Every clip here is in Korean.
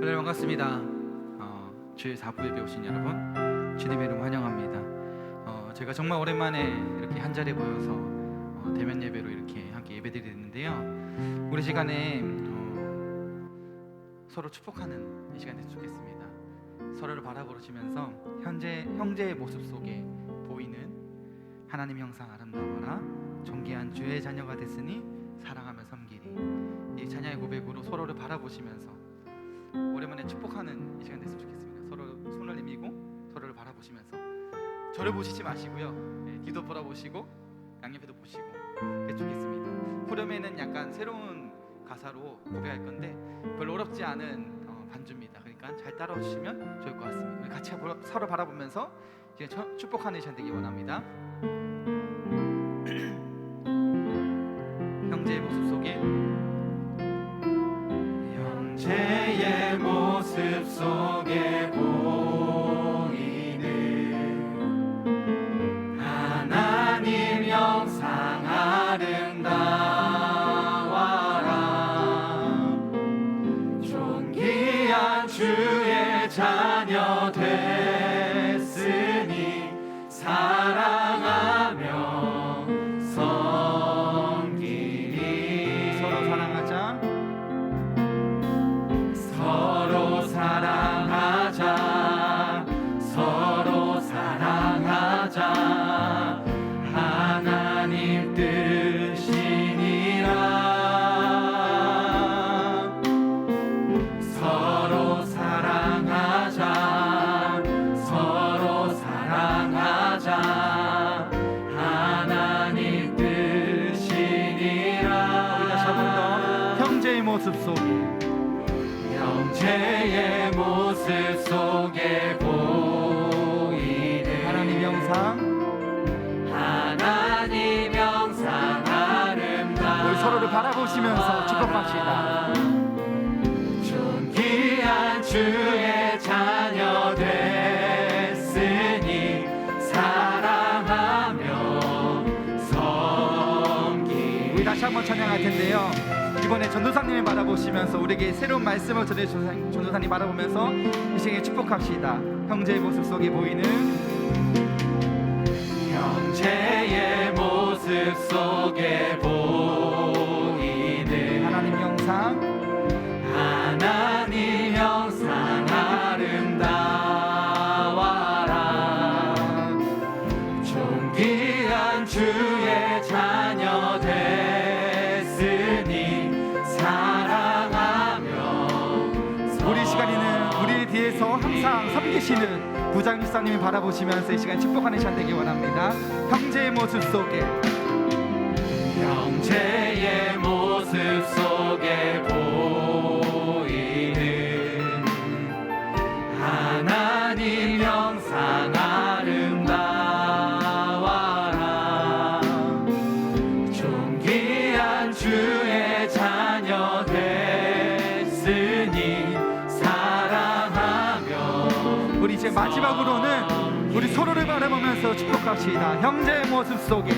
여러분 반갑습니다. 주의 4부 예배 오신 여러분 주님의 이름 환영합니다. 제가 정말 오랜만에 이렇게 한 자리에 모여서 대면 예배로 이렇게 함께 예배드리는데요. 우리 시간에 서로 축복하는 이 시간 됐으면 좋겠습니다. 서로를 바라보시면서 형제의 모습 속에 보이는 하나님 형상 아름다워라 존귀한 주의 자녀가 됐으니 사랑하며 섬기리. 이 자녀의 고백으로 서로를 바라보시면서 오랜만에 축복하는 이 시간 됐으면 좋겠습니다. 서로 손을 내밀고 서로를 바라보시면서 저를 보시지 마시고요, 뒤도 돌아보시고 양옆에도 보시고 그게 좋겠습니다. 후렴에는 약간 새로운 가사로 고백할 건데 별로 어렵지 않은 반주입니다. 그러니까 잘 따라와 주시면 좋을 것 같습니다. 우리 같이 서로 바라보면서 이제 축복하는 시간 되기 원합니다. 형제의 모습 속에 형제의 모습 속에 보이는 하나님 형상 아름다워라 존귀한 주의 자녀 됐으니 사랑하며 섬기리. 서로 사랑하자. 서로 사랑하자. 서로 사랑하자. 하나님 뜻이니라. 서로 사랑하자. 서로 사랑하자. 하나님 뜻이니라. 우리 다시 한 번 더. 형제의 모습 속에 형제의 모습 속에 보이는 하나님 형상 하나님 형상 아름다워. 우리 서로를 바라보시면서 축복합시다. 존귀한 주의 자녀 됐으니 사랑하며 섬기리. 우리 다시 한번 찬양할 텐데요. 이번에 전도사님을 바라보시면서 우리에게 새로운 말씀을 전해주신 전도사님 바라보면서 이 시간에 축복합시다. 형제의 모습 속에 보이는 형제의 모습 속에 보이는 하나님 형상 하나님 형상 아름다워라 존귀한 주의 자녀 됐으니 사랑하며. 우리 시간에는 우리 뒤에서 항상 섬기시는 부장 집사님이 바라보시면서 이 시간 축복하는 시간 되기 원합니다. 형제의 모습 속에 형제의 모습 속에 보이는 하나님 형상 아름다워라 존귀한 주의 자녀 됐으니 사랑하며. 우리 이제 마지막으로는 우리 서로를 바라보면서 축복합시다. 형제의 모습 속에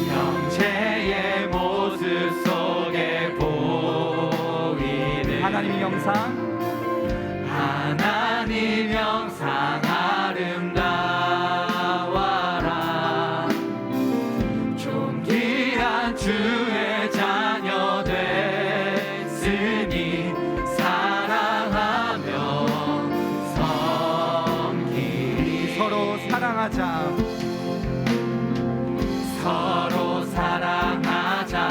형제의 모습 속에 보이는 하나님 형상 하나님 형상 아름다워라 존귀한 주의 자녀 됐으니 사랑하며 섬기리. 서로 사랑하자. 서로 사랑하자.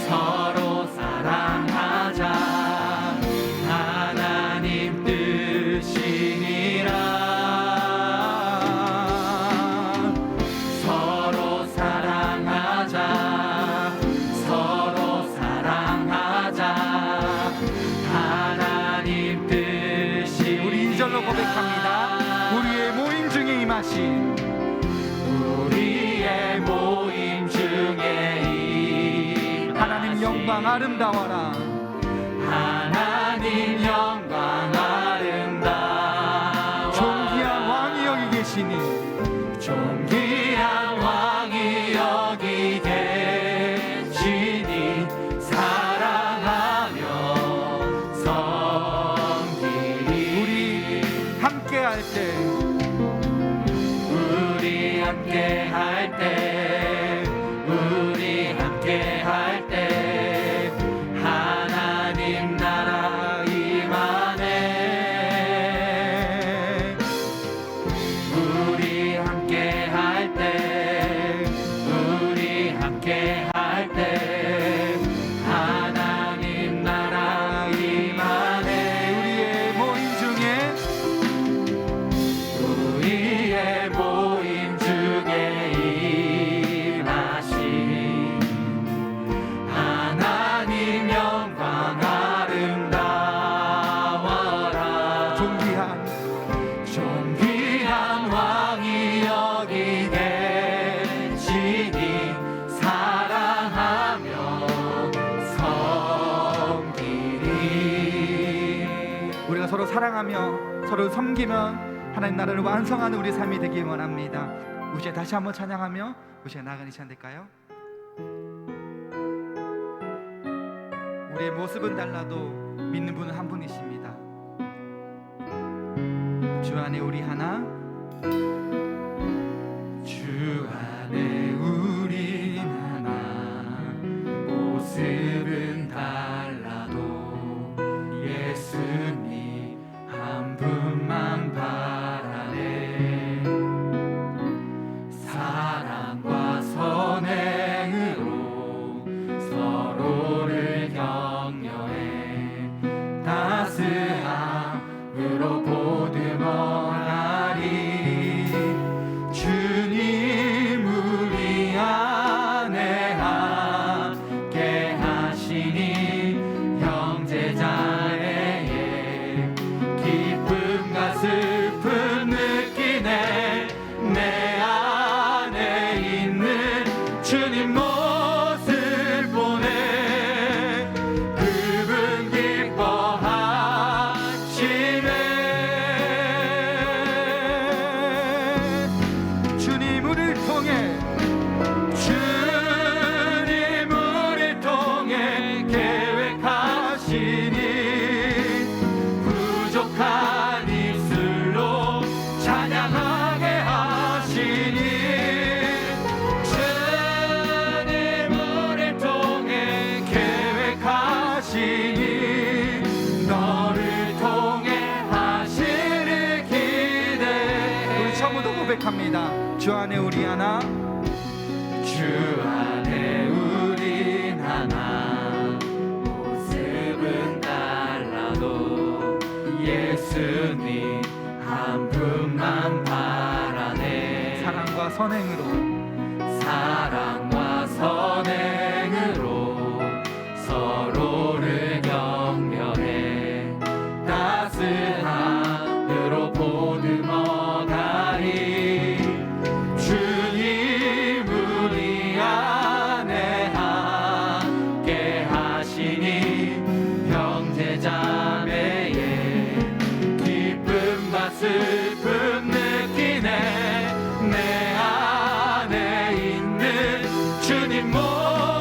서로 사랑하자. 하나님 뜻이니라. 서로 사랑하자. 서로 사랑하자. 하나님 뜻이. 우리 2절로 고백합니다. 우리의 모임 중에 임하신 우리의 모임 중에 하나님 영광 아름다워라. 하나님 영광 아름다워 존귀한 왕이 여기 계시니 존귀한 왕이 여기 계시니 사랑하며 함께 할 때, 우리 함께 할 때 하나님 나라 임하네. 우리 함께 할 때, 우리 함께 할 때 하나님 나라 임하네. 우리의 모임 중에 임하신 하나님 영광 아름다워라. 존귀한 왕이 여기 계시니 사랑하며 섬기리. 우리가 서로 사랑하며 서로 섬기면 하나님 나라를 완성하는 우리 삶이 되길 원합니다. 우시에 다시 한번 찬양하며 우시에 나아가는 시간 될까요? 우리의 모습은 달라도 믿는 분은 한 분이십니다. 주 안에 우리 하나, 주 안에 우린 하나, 모습은 달라도 예수님 한 분만 바라네. 사랑과 선행으로 서로를 격려해 따스함으로 보듬어가리. 주님 우리 안에 함께 하시니 형제자매의 기쁨과 슬픔 느끼네. 내 안에 있는 주님 모습 보네. 그분 기뻐하시네. 주님 우리를 통해 주님 우리를 통해 계획하시니 부족한 입술로 찬양하게 하시니. 주님 우리를 통해 계획하시니 너를 통해 하시를 기대해. 우리 처음부터 고백합니다. 주 안에 우리 하나, 주 안에 우린 하나, 모습은 달라도 예수님 한 분만 바라네. 사랑과 선행으로 사랑과 선행으로 서로를 격려해 따스함으로 보듬어가리. 주님 우리 안에 함께 하시니 형제자매의 기쁨과 슬픔 느끼네. 내 안에 있는 주님 모습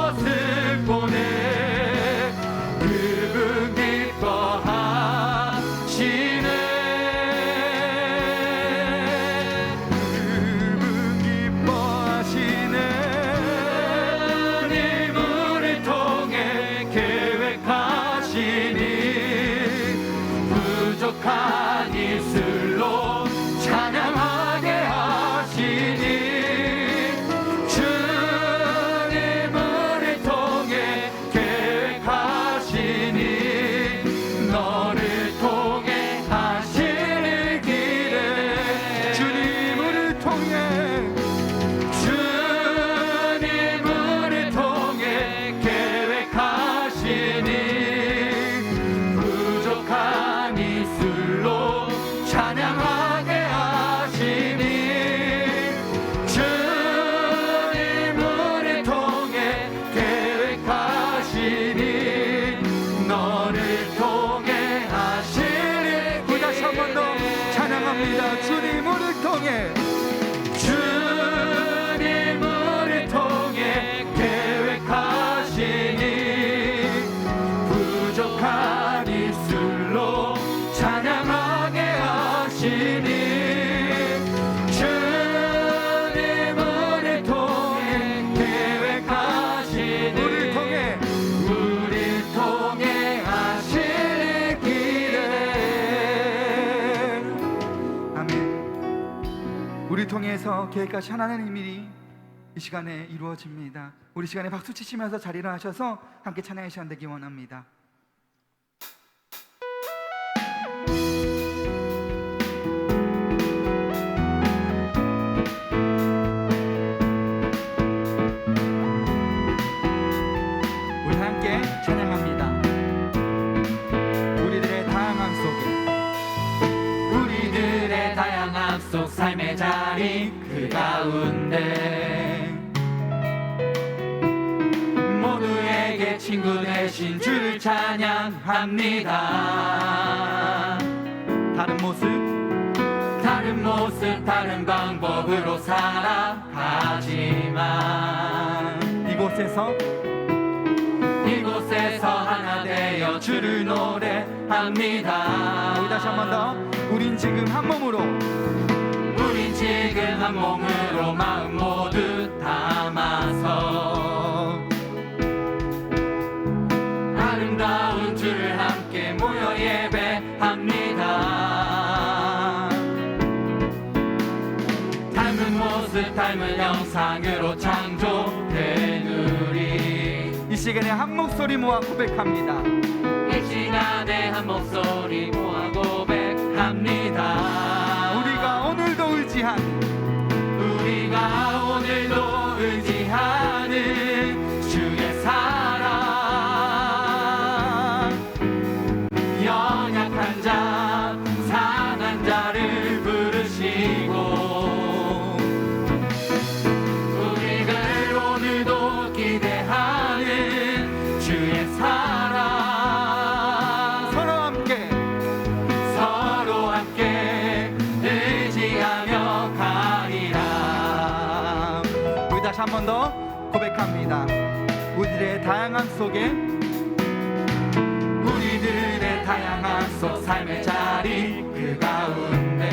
통해서 계획하신 하나님의 일이 이 시간에 이루어집니다. 우리 시간에 박수 치시면서 자리를 하셔서 함께 찬양의 시간 되기 원합니다. 우리 함께 찬양합니다. 우리들의 다양함 속에, 우리들의 다양함 속 삶의 자리 그 가운데 모두에게 친구 되신 주를 찬양합니다. 다른 모습 다른 방법으로 살아가지만 이곳에서 하나 되어 주를 노래합니다. 우리 다시 한 번 더. 우린 지금 한 몸으로 마음 모두 담아서 아름다운 주를 함께 모여 예배합니다. 닮은 모습 닮은 형상으로 창조된 우리 이 시간에 한 목소리 모아 고백합니다. 이 시간에 한 목소리 모아 고백합니다. 우리가 오늘도 의지하는 주의 사랑, 연약한 자 상한 자를 부르시고 우리를 오늘도 기대하는 주의 사랑, 서로 함께 의지하며 가리라. 우리 다시 한 번 더 고백합니다. 우리들의 다양함 속 삶의 자리 그 가운데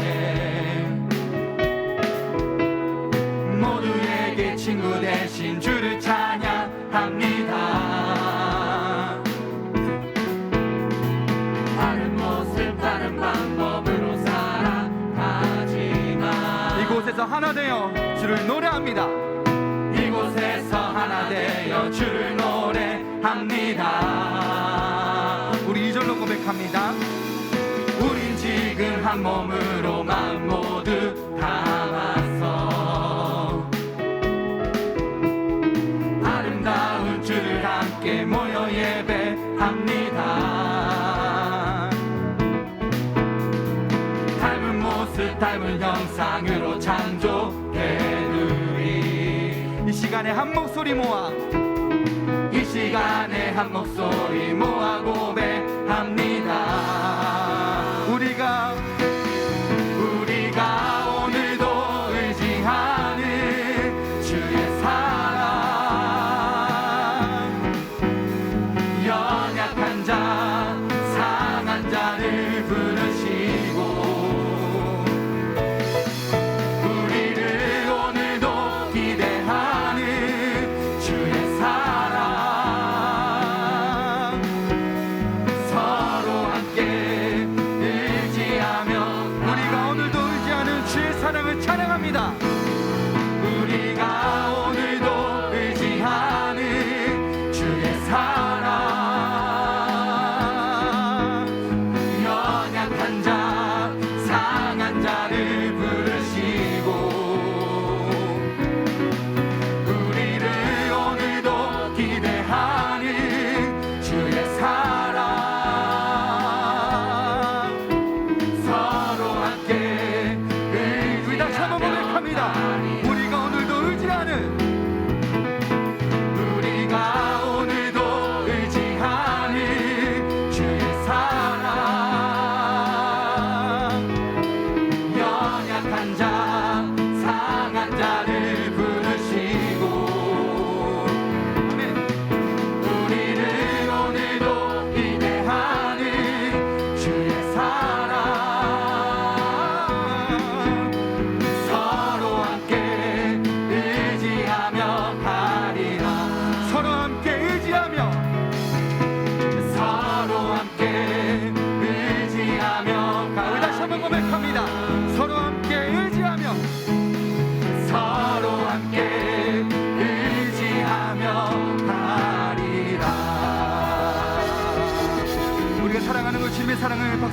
모두에게 친구 되신 주를 찬양합니다. 다른 모습 다른 방법으로 살아가지만 이곳에서 하나 되어 주를 노래합니다. 이곳에서 하나 되어 주를 노래합니다. 우리 이절로 고백합니다. 우린 지금 한 몸으로 마음 모두 담아서 아름다운 주를 함께 모여 예배합니다. 닮은 모습 닮은 형상으로 창조된 우리 이 시간에 한 목소리 모아 고백합니다. 우리가 오늘도 의지하는 주의 사랑, 연약한 자 상한 자를 부르시고 우리를 오늘도 기대하는 주의 사랑, 서로 함께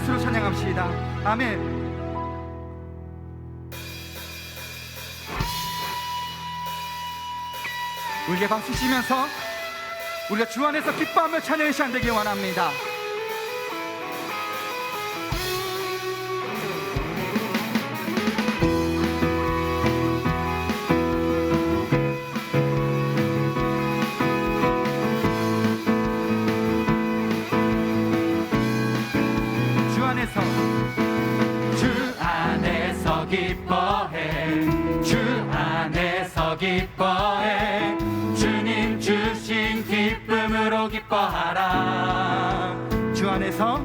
박수로 찬양합시다. 아멘. 우리가 박수 치면서 우리가 주 안에서 기뻐하며 찬양의 시간 되길 원합니다. 기뻐해 주 안에서 기뻐해 주님 주신 기쁨으로 기뻐하라 주 안에서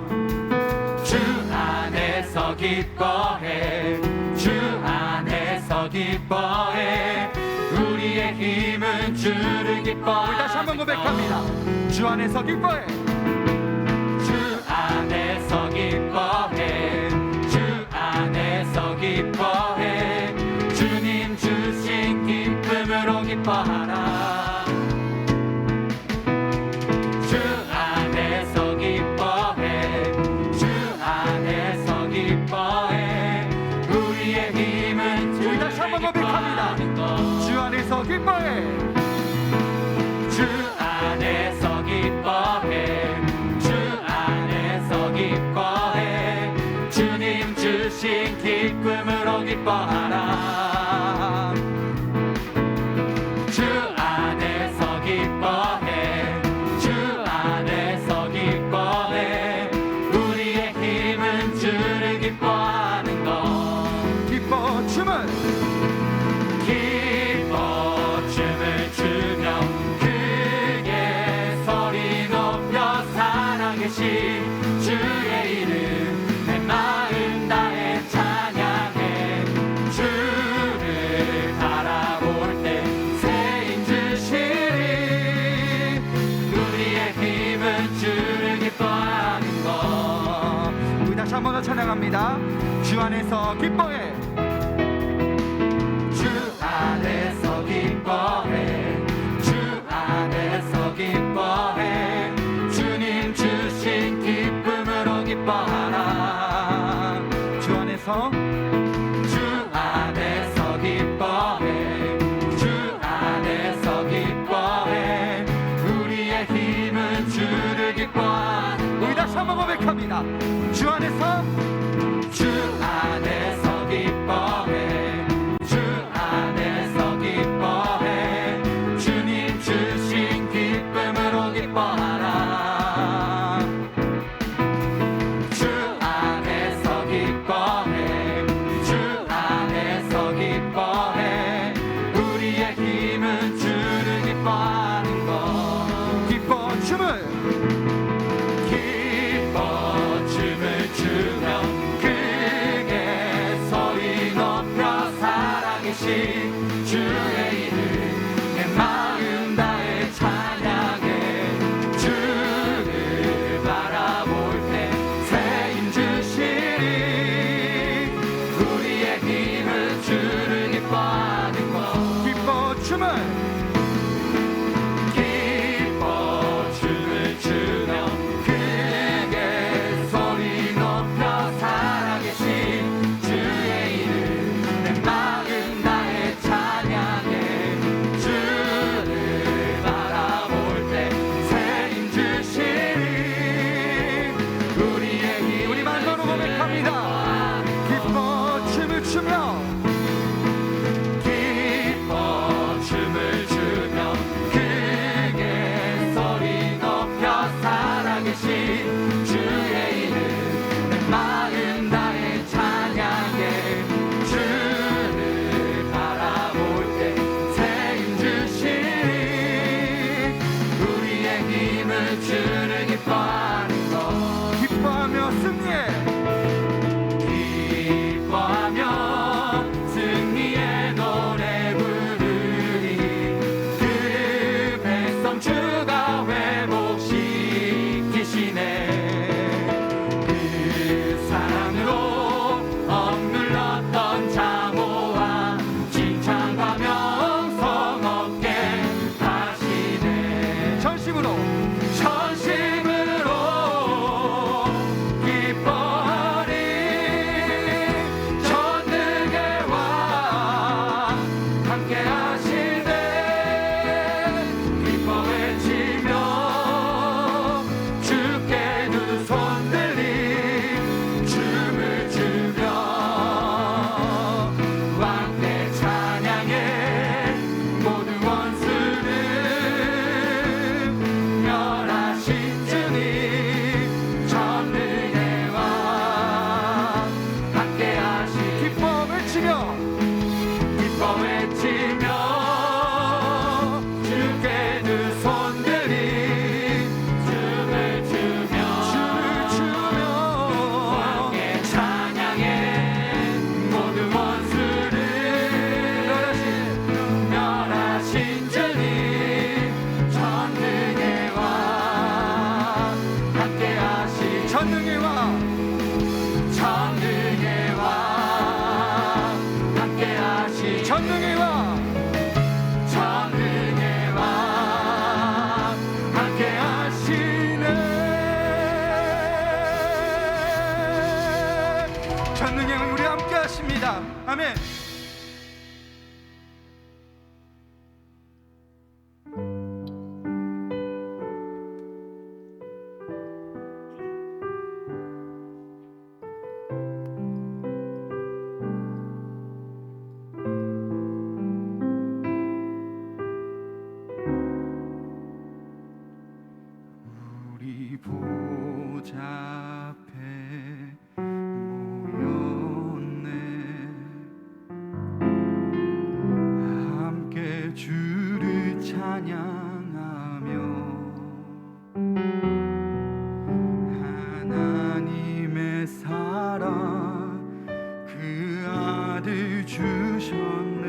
기뻐해 주 안에서 기뻐해 우리의 힘은 주를 기뻐하는 우리 다시 한번 고백합니다. 주 안에서 기뻐해 주 안에서 기뻐해 안에서 기뻐해 주님 주신 기쁨으로 기뻐하라 주 안에서 기뻐해 주 안에서 기뻐해 우리의 힘은 우리 다시 한번 고백합니다. 주 안에서 기뻐해 주 안에서 기뻐해 주 안에서 기뻐해 주님 주신 기쁨으로 기뻐하라 주 안에서 기뻐해 주 안에서 기뻐해 우리의 힘은 주를 기뻐하는 것 기뻐 춤을 추며 크게 소리 높여 살아계신 주의 이름 내 마음 다해 찬양해 주를 바라볼 때 새힘 주시리 우리의 힘은 주를 기뻐하는 것 우리 다시 한번 더 찬양합니다. 주 안에서 기뻐해 주 안에서 기뻐해 주 안에서 기뻐해 주님 주신 기쁨으로 기뻐하라 주 안에서 기뻐해 주 안에서 기뻐해 우리의 힘은 주를 기뻐하는 우리 다시 한번 고백합니다. 주 안에서 기뻐해 주 안에서 기뻐해 주님 주신 기쁨으로 기뻐하라 주 안에서 기뻐해 주 안에서 기뻐해 우리의 힘은 주를 기뻐하는 것 기뻐 춤을 추며 크게 소리 높여 살아계신 주의 이름 내 마음 다해 찬양해 주를 바라볼 때 새힘 주시리 우리의 힘은 주를 기뻐하는 것 기뻐 춤을 추며 크게 소리 높여 살아계신 주의 이름 내 마음 다해 찬양해 주를 바라볼 때 새힘 주시리 우리의 힘 우리 만나로 고백합니다. 기뻐 춤을 추며 기뻐 춤을 찬양하며 하나님의 사랑 그 아들 주셨네.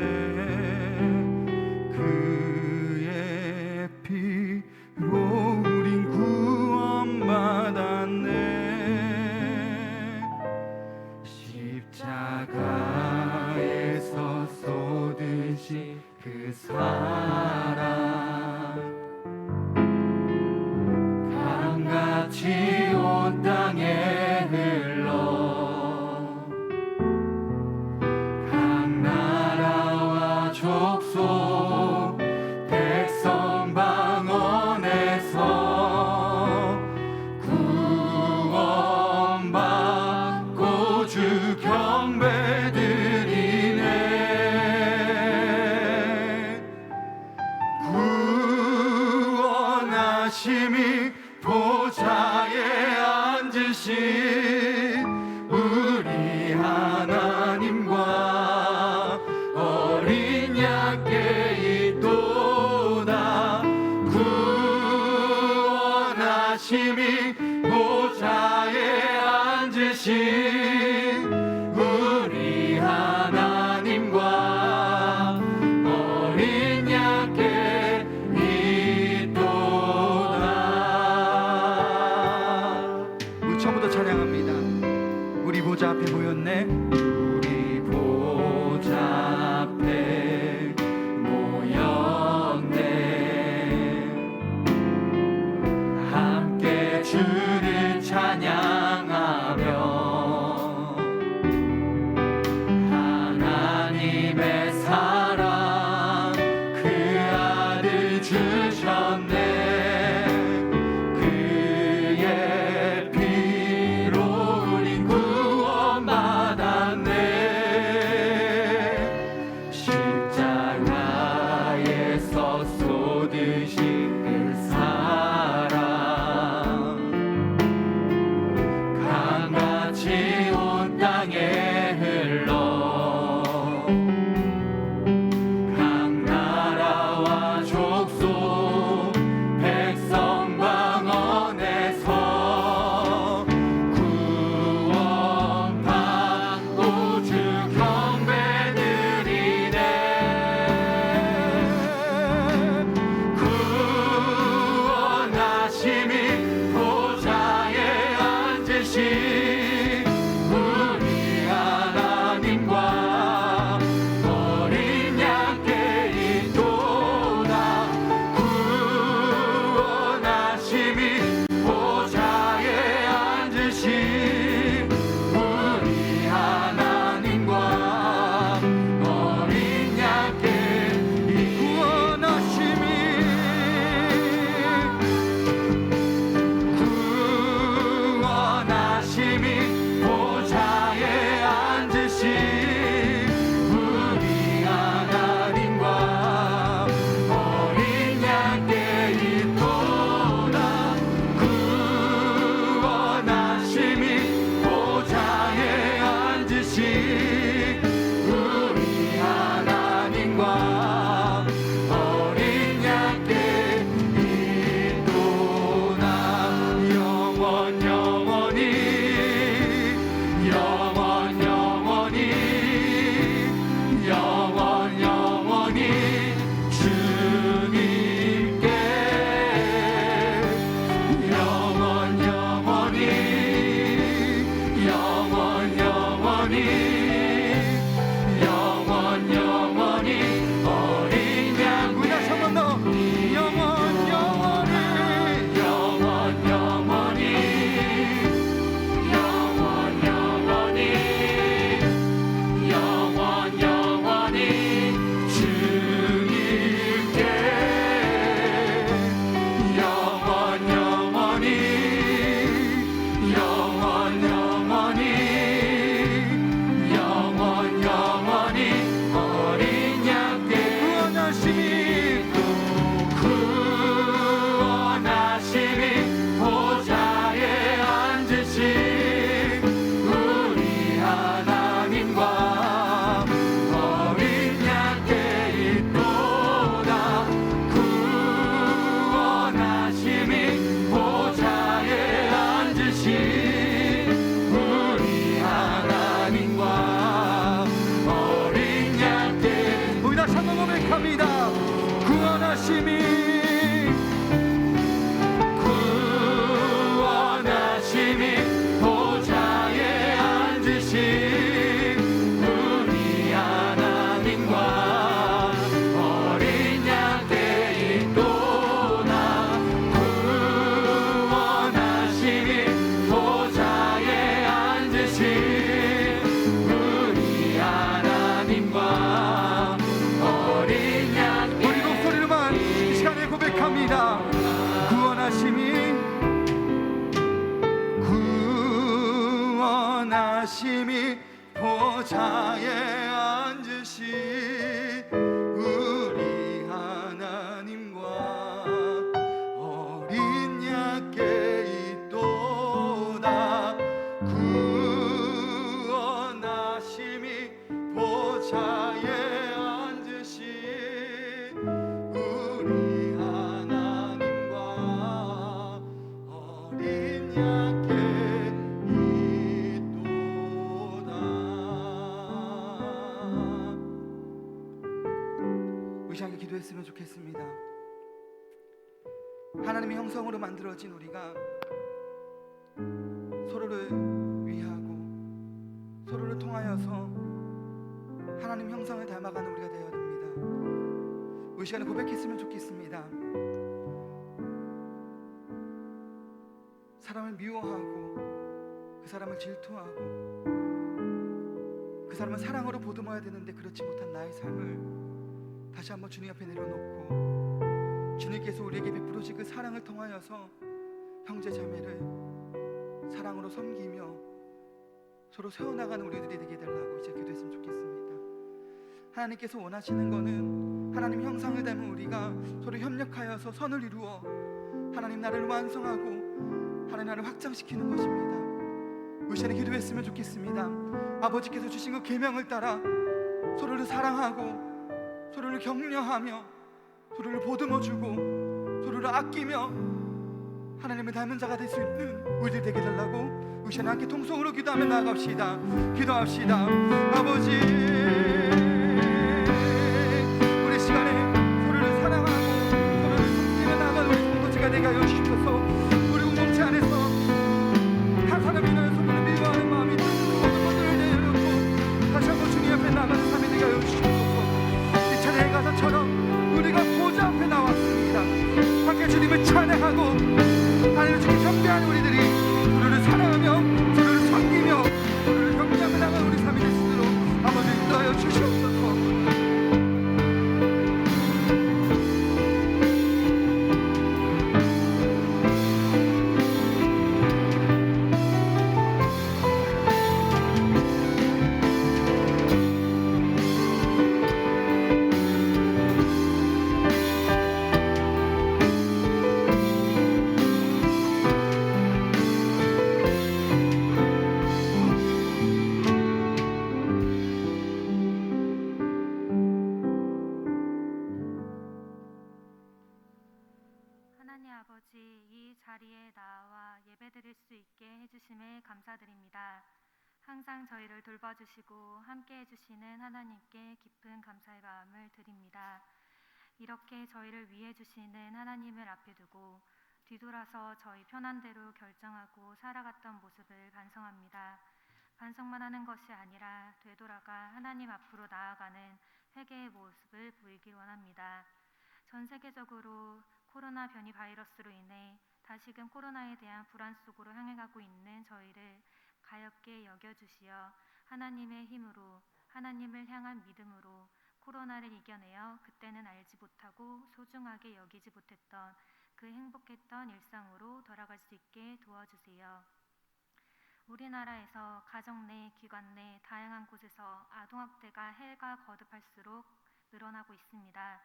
그의 피로 우린 구원받았네. 십자가에서 쏟으신 그 사랑 강같이 온 땅에 흘러 각 나라와 족속 백성 방언에서 구원받고 주 경배드리네. 구원하심이 보좌에 앉으신 우리 하나님과 어린 양께 있도다. 구원하심이 보좌에 앉으신 우리 하나님과 어린 양께 있도다. 우리 처음부터 찬양합니다. 우리 보좌 앞에 모였네. 우리 보좌 앞에 모였네. 함께 주를 찬양하며 하나님의 사랑 그 아들 주셨네. 그의 피로 우린 구원받았네. 십자가에서 쏟으신 그 사랑 강같이 온 땅에 흘러 각 나라와 족속 백성 방언에서 구원받고 주 경배드리네. 구원하심이 보좌에 앉으신 우리 하나님과 어린 양께 있도다. 구원하심이 보좌에 앉으신 우리 하나님과 어린 양께 있도다. 구원하심이 보좌에 앉으신 우리 하나님과 어린 양께. 우리 목소리로만 이 시간에 고백합니다. 구원하심이 보좌에 앉으신 우리 하나님과 어린 양께 있도다. 구원하심이 보좌에 앉으신 우리 하나님과 어린 양께 있도다. 의시하게 기도했으면 좋겠습니다. 하나님의 형성으로 만들어진 우리가 서로를 위하고 서로를 통하여서 하나님 형상을 닮아가는 우리가 되어야 됩니다. 이 시간에 고백했으면 좋겠습니다. 사람을 미워하고 그 사람을 질투하고 그 사람을 사랑으로 보듬어야 되는데 그렇지 못한 나의 삶을 다시 한번 주님 앞에 내려놓고 주님께서 우리에게 베풀어 주신 그 사랑을 통하여서 형제 자매를 사랑으로 섬기며 서로 세워나가는 우리들이 되게 달라고 이제 기도했으면 좋겠습니다. 하나님께서 원하시는 거는 하나님 형상을 닮은 우리가 서로 협력하여서 선을 이루어 하나님 나라를 완성하고 하나님 나라를 확장시키는 것입니다. 이 시간에 기도했으면 좋겠습니다. 아버지께서 주신 그 계명을 따라 서로를 사랑하고 서로를 격려하며 서로를 보듬어주고 서로를 아끼며 하나님을 닮은 자가 될 수 있는 우리들 되게 달라고 이 시간에 함께 통성으로 기도하며 나아갑시다. 기도합시다. 아버지, 우리 시간에 서로를 사랑하고 서로를 섬기며 나아가는 우리 공동체가 되게 하여 주셔서 우리 공동체 안에서 한 사람이 인하여 서로를 미워하는 마음이 들고 모든 것들을 내려놓고 다시 한번 주님 앞에 나아가는 삶이 되게 하여 주셔서 이 찬양의 가사처럼 우리가 보좌 앞에 나왔습니다. 함께 주님을 찬양하고 하나님 주께 경배하는 우리들이 서로를 사랑하며 서로를 섬기며 서로를 경배하며 나가는 우리 삶이 될 수 있도록 아버지 인도하여 주시옵소서. 하나님 아버지, 이 자리에 나와 예배드릴 수 있게 해주심에 감사드립니다. 항상 저희를 돌봐주시고 함께 해주시는 하나님께 깊은 감사의 마음을 드립니다. 이렇게 저희를 위해 주시는 하나님을 앞에 두고 뒤돌아서 저희 편한 대로 결정하고 살아갔던 모습을 반성합니다. 반성만 하는 것이 아니라 되돌아가 하나님 앞으로 나아가는 회개의 모습을 보이길 원합니다. 전 세계적으로 코로나 변이 바이러스로 인해 다시금 코로나에 대한 불안 속으로 향해 가고 있는 저희를 가엾게 여겨주시어 하나님의 힘으로 하나님을 향한 믿음으로 코로나를 이겨내어 그때는 알지 못하고 소중하게 여기지 못했던 그 행복했던 일상으로 돌아갈 수 있게 도와주세요. 우리나라에서 가정 내, 기관 내 다양한 곳에서 아동학대가 해가 거듭할수록 늘어나고 있습니다.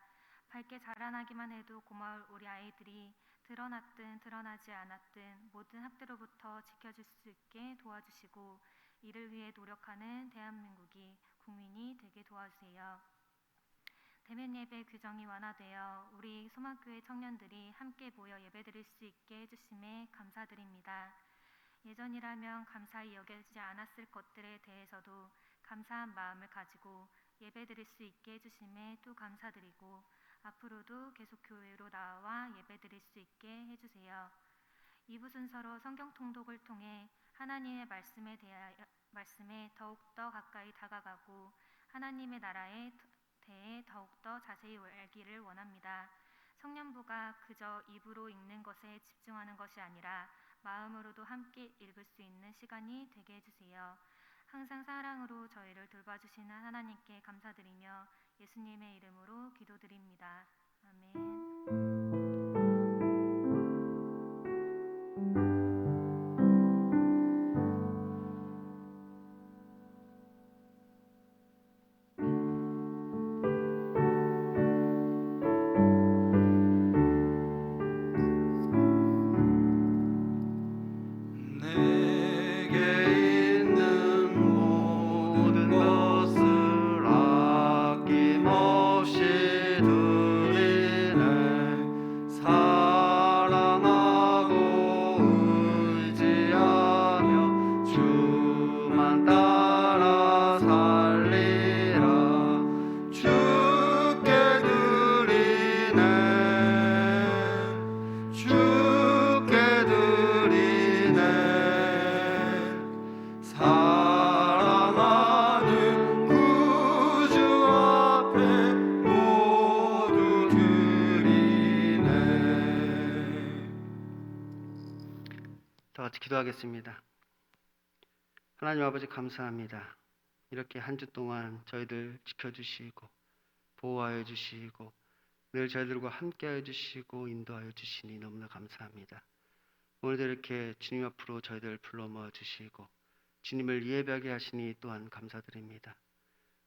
밝게 자라나기만 해도 고마울 우리 아이들이 드러났든 드러나지 않았든 모든 학대로부터 지켜줄 수 있게 도와주시고 이를 위해 노력하는 대한민국이 국민이 되게 도와주세요. 대면 예배 규정이 완화되어 우리 소망교회 청년들이 함께 모여 예배드릴 수 있게 해주심에 감사드립니다. 예전이라면 감사히 여겨지지 않았을 것들에 대해서도 감사한 마음을 가지고 예배드릴 수 있게 해주심에 또 감사드리고 앞으로도 계속 교회로 나와 예배드릴 수 있게 해주세요. 2부 순서로 성경 통독을 통해 하나님의 말씀에 더욱더 가까이 다가가고 하나님의 나라에 대해 더욱더 자세히 알기를 원합니다. 성년부가 그저 입으로 읽는 것에 집중하는 것이 아니라 마음으로도 함께 읽을 수 있는 시간이 되게 해주세요. 항상 사랑으로 저희를 돌봐주시는 하나님께 감사드리며 예수님의 이름으로 기도드립니다. 아멘. 내게 있는 모든 것을 아낌없이 드리네. 사랑하고 의지하며 주만 따라 살리라. 주께 드리네. 주께 드리네. 사랑하는 구주 앞에 모두 드리네. 다 같이 기도하겠습니다. 하나님 아버지 감사합니다. 이렇게 한 주 동안 저희들 지켜주시고 보호하여 주시고 늘 저희들과 함께하여 주시고 인도하여 주시니 너무나 감사합니다. 오늘도 이렇게 주님 앞으로 저희들 불러 모아 주시고 주님을 예배하게 하시니 또한 감사드립니다.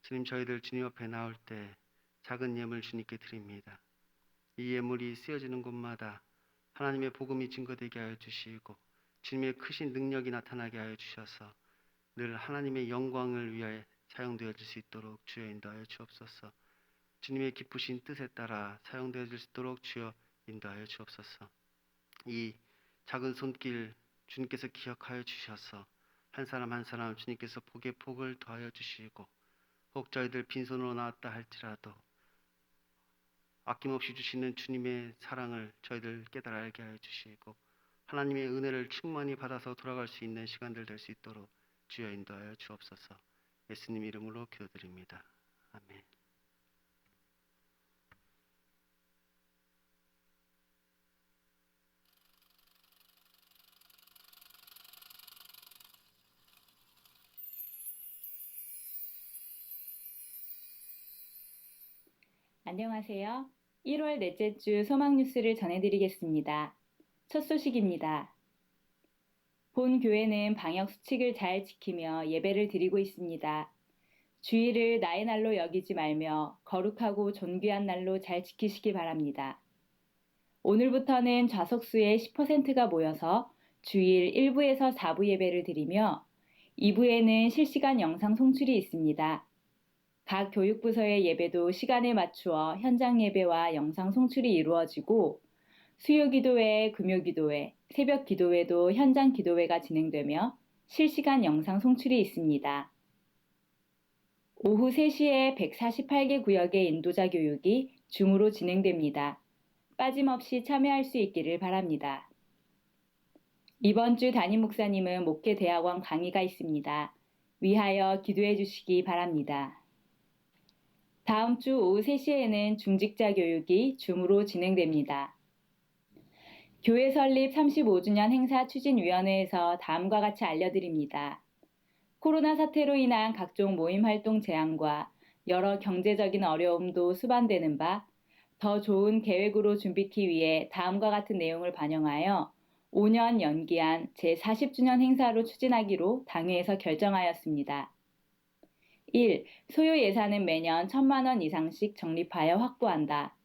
주님, 저희들 주님 앞에 나올 때 작은 예물 주님께 드립니다. 이 예물이 쓰여지는 곳마다 하나님의 복음이 증거되게 하여 주시고 주님의 크신 능력이 나타나게 하여 주셔서 늘 하나님의 영광을 위하여 사용되어질 수 있도록 주여 인도하여 주옵소서. 주님의 기쁘신 뜻에 따라 사용되어질 수 있도록 주여 인도하여 주옵소서. 이 작은 손길 주님께서 기억하여 주셔서 한 사람 한 사람 주님께서 복에 복을 더하여 주시고 혹 저희들 빈손으로 나왔다 할지라도 아낌없이 주시는 주님의 사랑을 저희들 깨달아 알게 하여 주시고 하나님의 은혜를 충만히 받아서 돌아갈 수 있는 시간들 될 수 있도록 주여 인도하여 주옵소서. 예수님 이름으로 기도드립니다. 아멘. 안녕하세요. 1월 넷째 주 소망 뉴스를 전해드리겠습니다. 첫 소식입니다. 본 교회는 방역 수칙을 잘 지키며 예배를 드리고 있습니다. 주일을 나의 날로 여기지 말며 거룩하고 존귀한 날로 잘 지키시기 바랍니다. 오늘부터는 좌석수의 10%가 모여서 주일 1부에서 4부 예배를 드리며 2부에는 실시간 영상 송출이 있습니다. 각 교육부서의 예배도 시간에 맞추어 현장 예배와 영상 송출이 이루어지고 수요 기도회, 금요 기도회, 새벽 기도회도 현장 기도회가 진행되며 실시간 영상 송출이 있습니다. 오후 3시에 148개 구역의 인도자 교육이 줌으로 진행됩니다. 빠짐없이 참여할 수 있기를 바랍니다. 이번 주 담임 목사님은 목회 대학원 강의가 있습니다. 위하여 기도해 주시기 바랍니다. 다음 주 오후 3시에는 중직자 교육이 줌으로 진행됩니다. 교회 설립 35주년 행사 추진위원회에서 다음과 같이 알려드립니다. 코로나 사태로 인한 각종 모임 활동 제한과 여러 경제적인 어려움도 수반되는 바 더 좋은 계획으로 준비하기 위해 다음과 같은 내용을 반영하여 5년 연기한 제40주년 행사로 추진하기로 당회에서 결정하였습니다. 1. 소요 예산은 매년 1,000만 원 이상씩 적립하여 확보한다.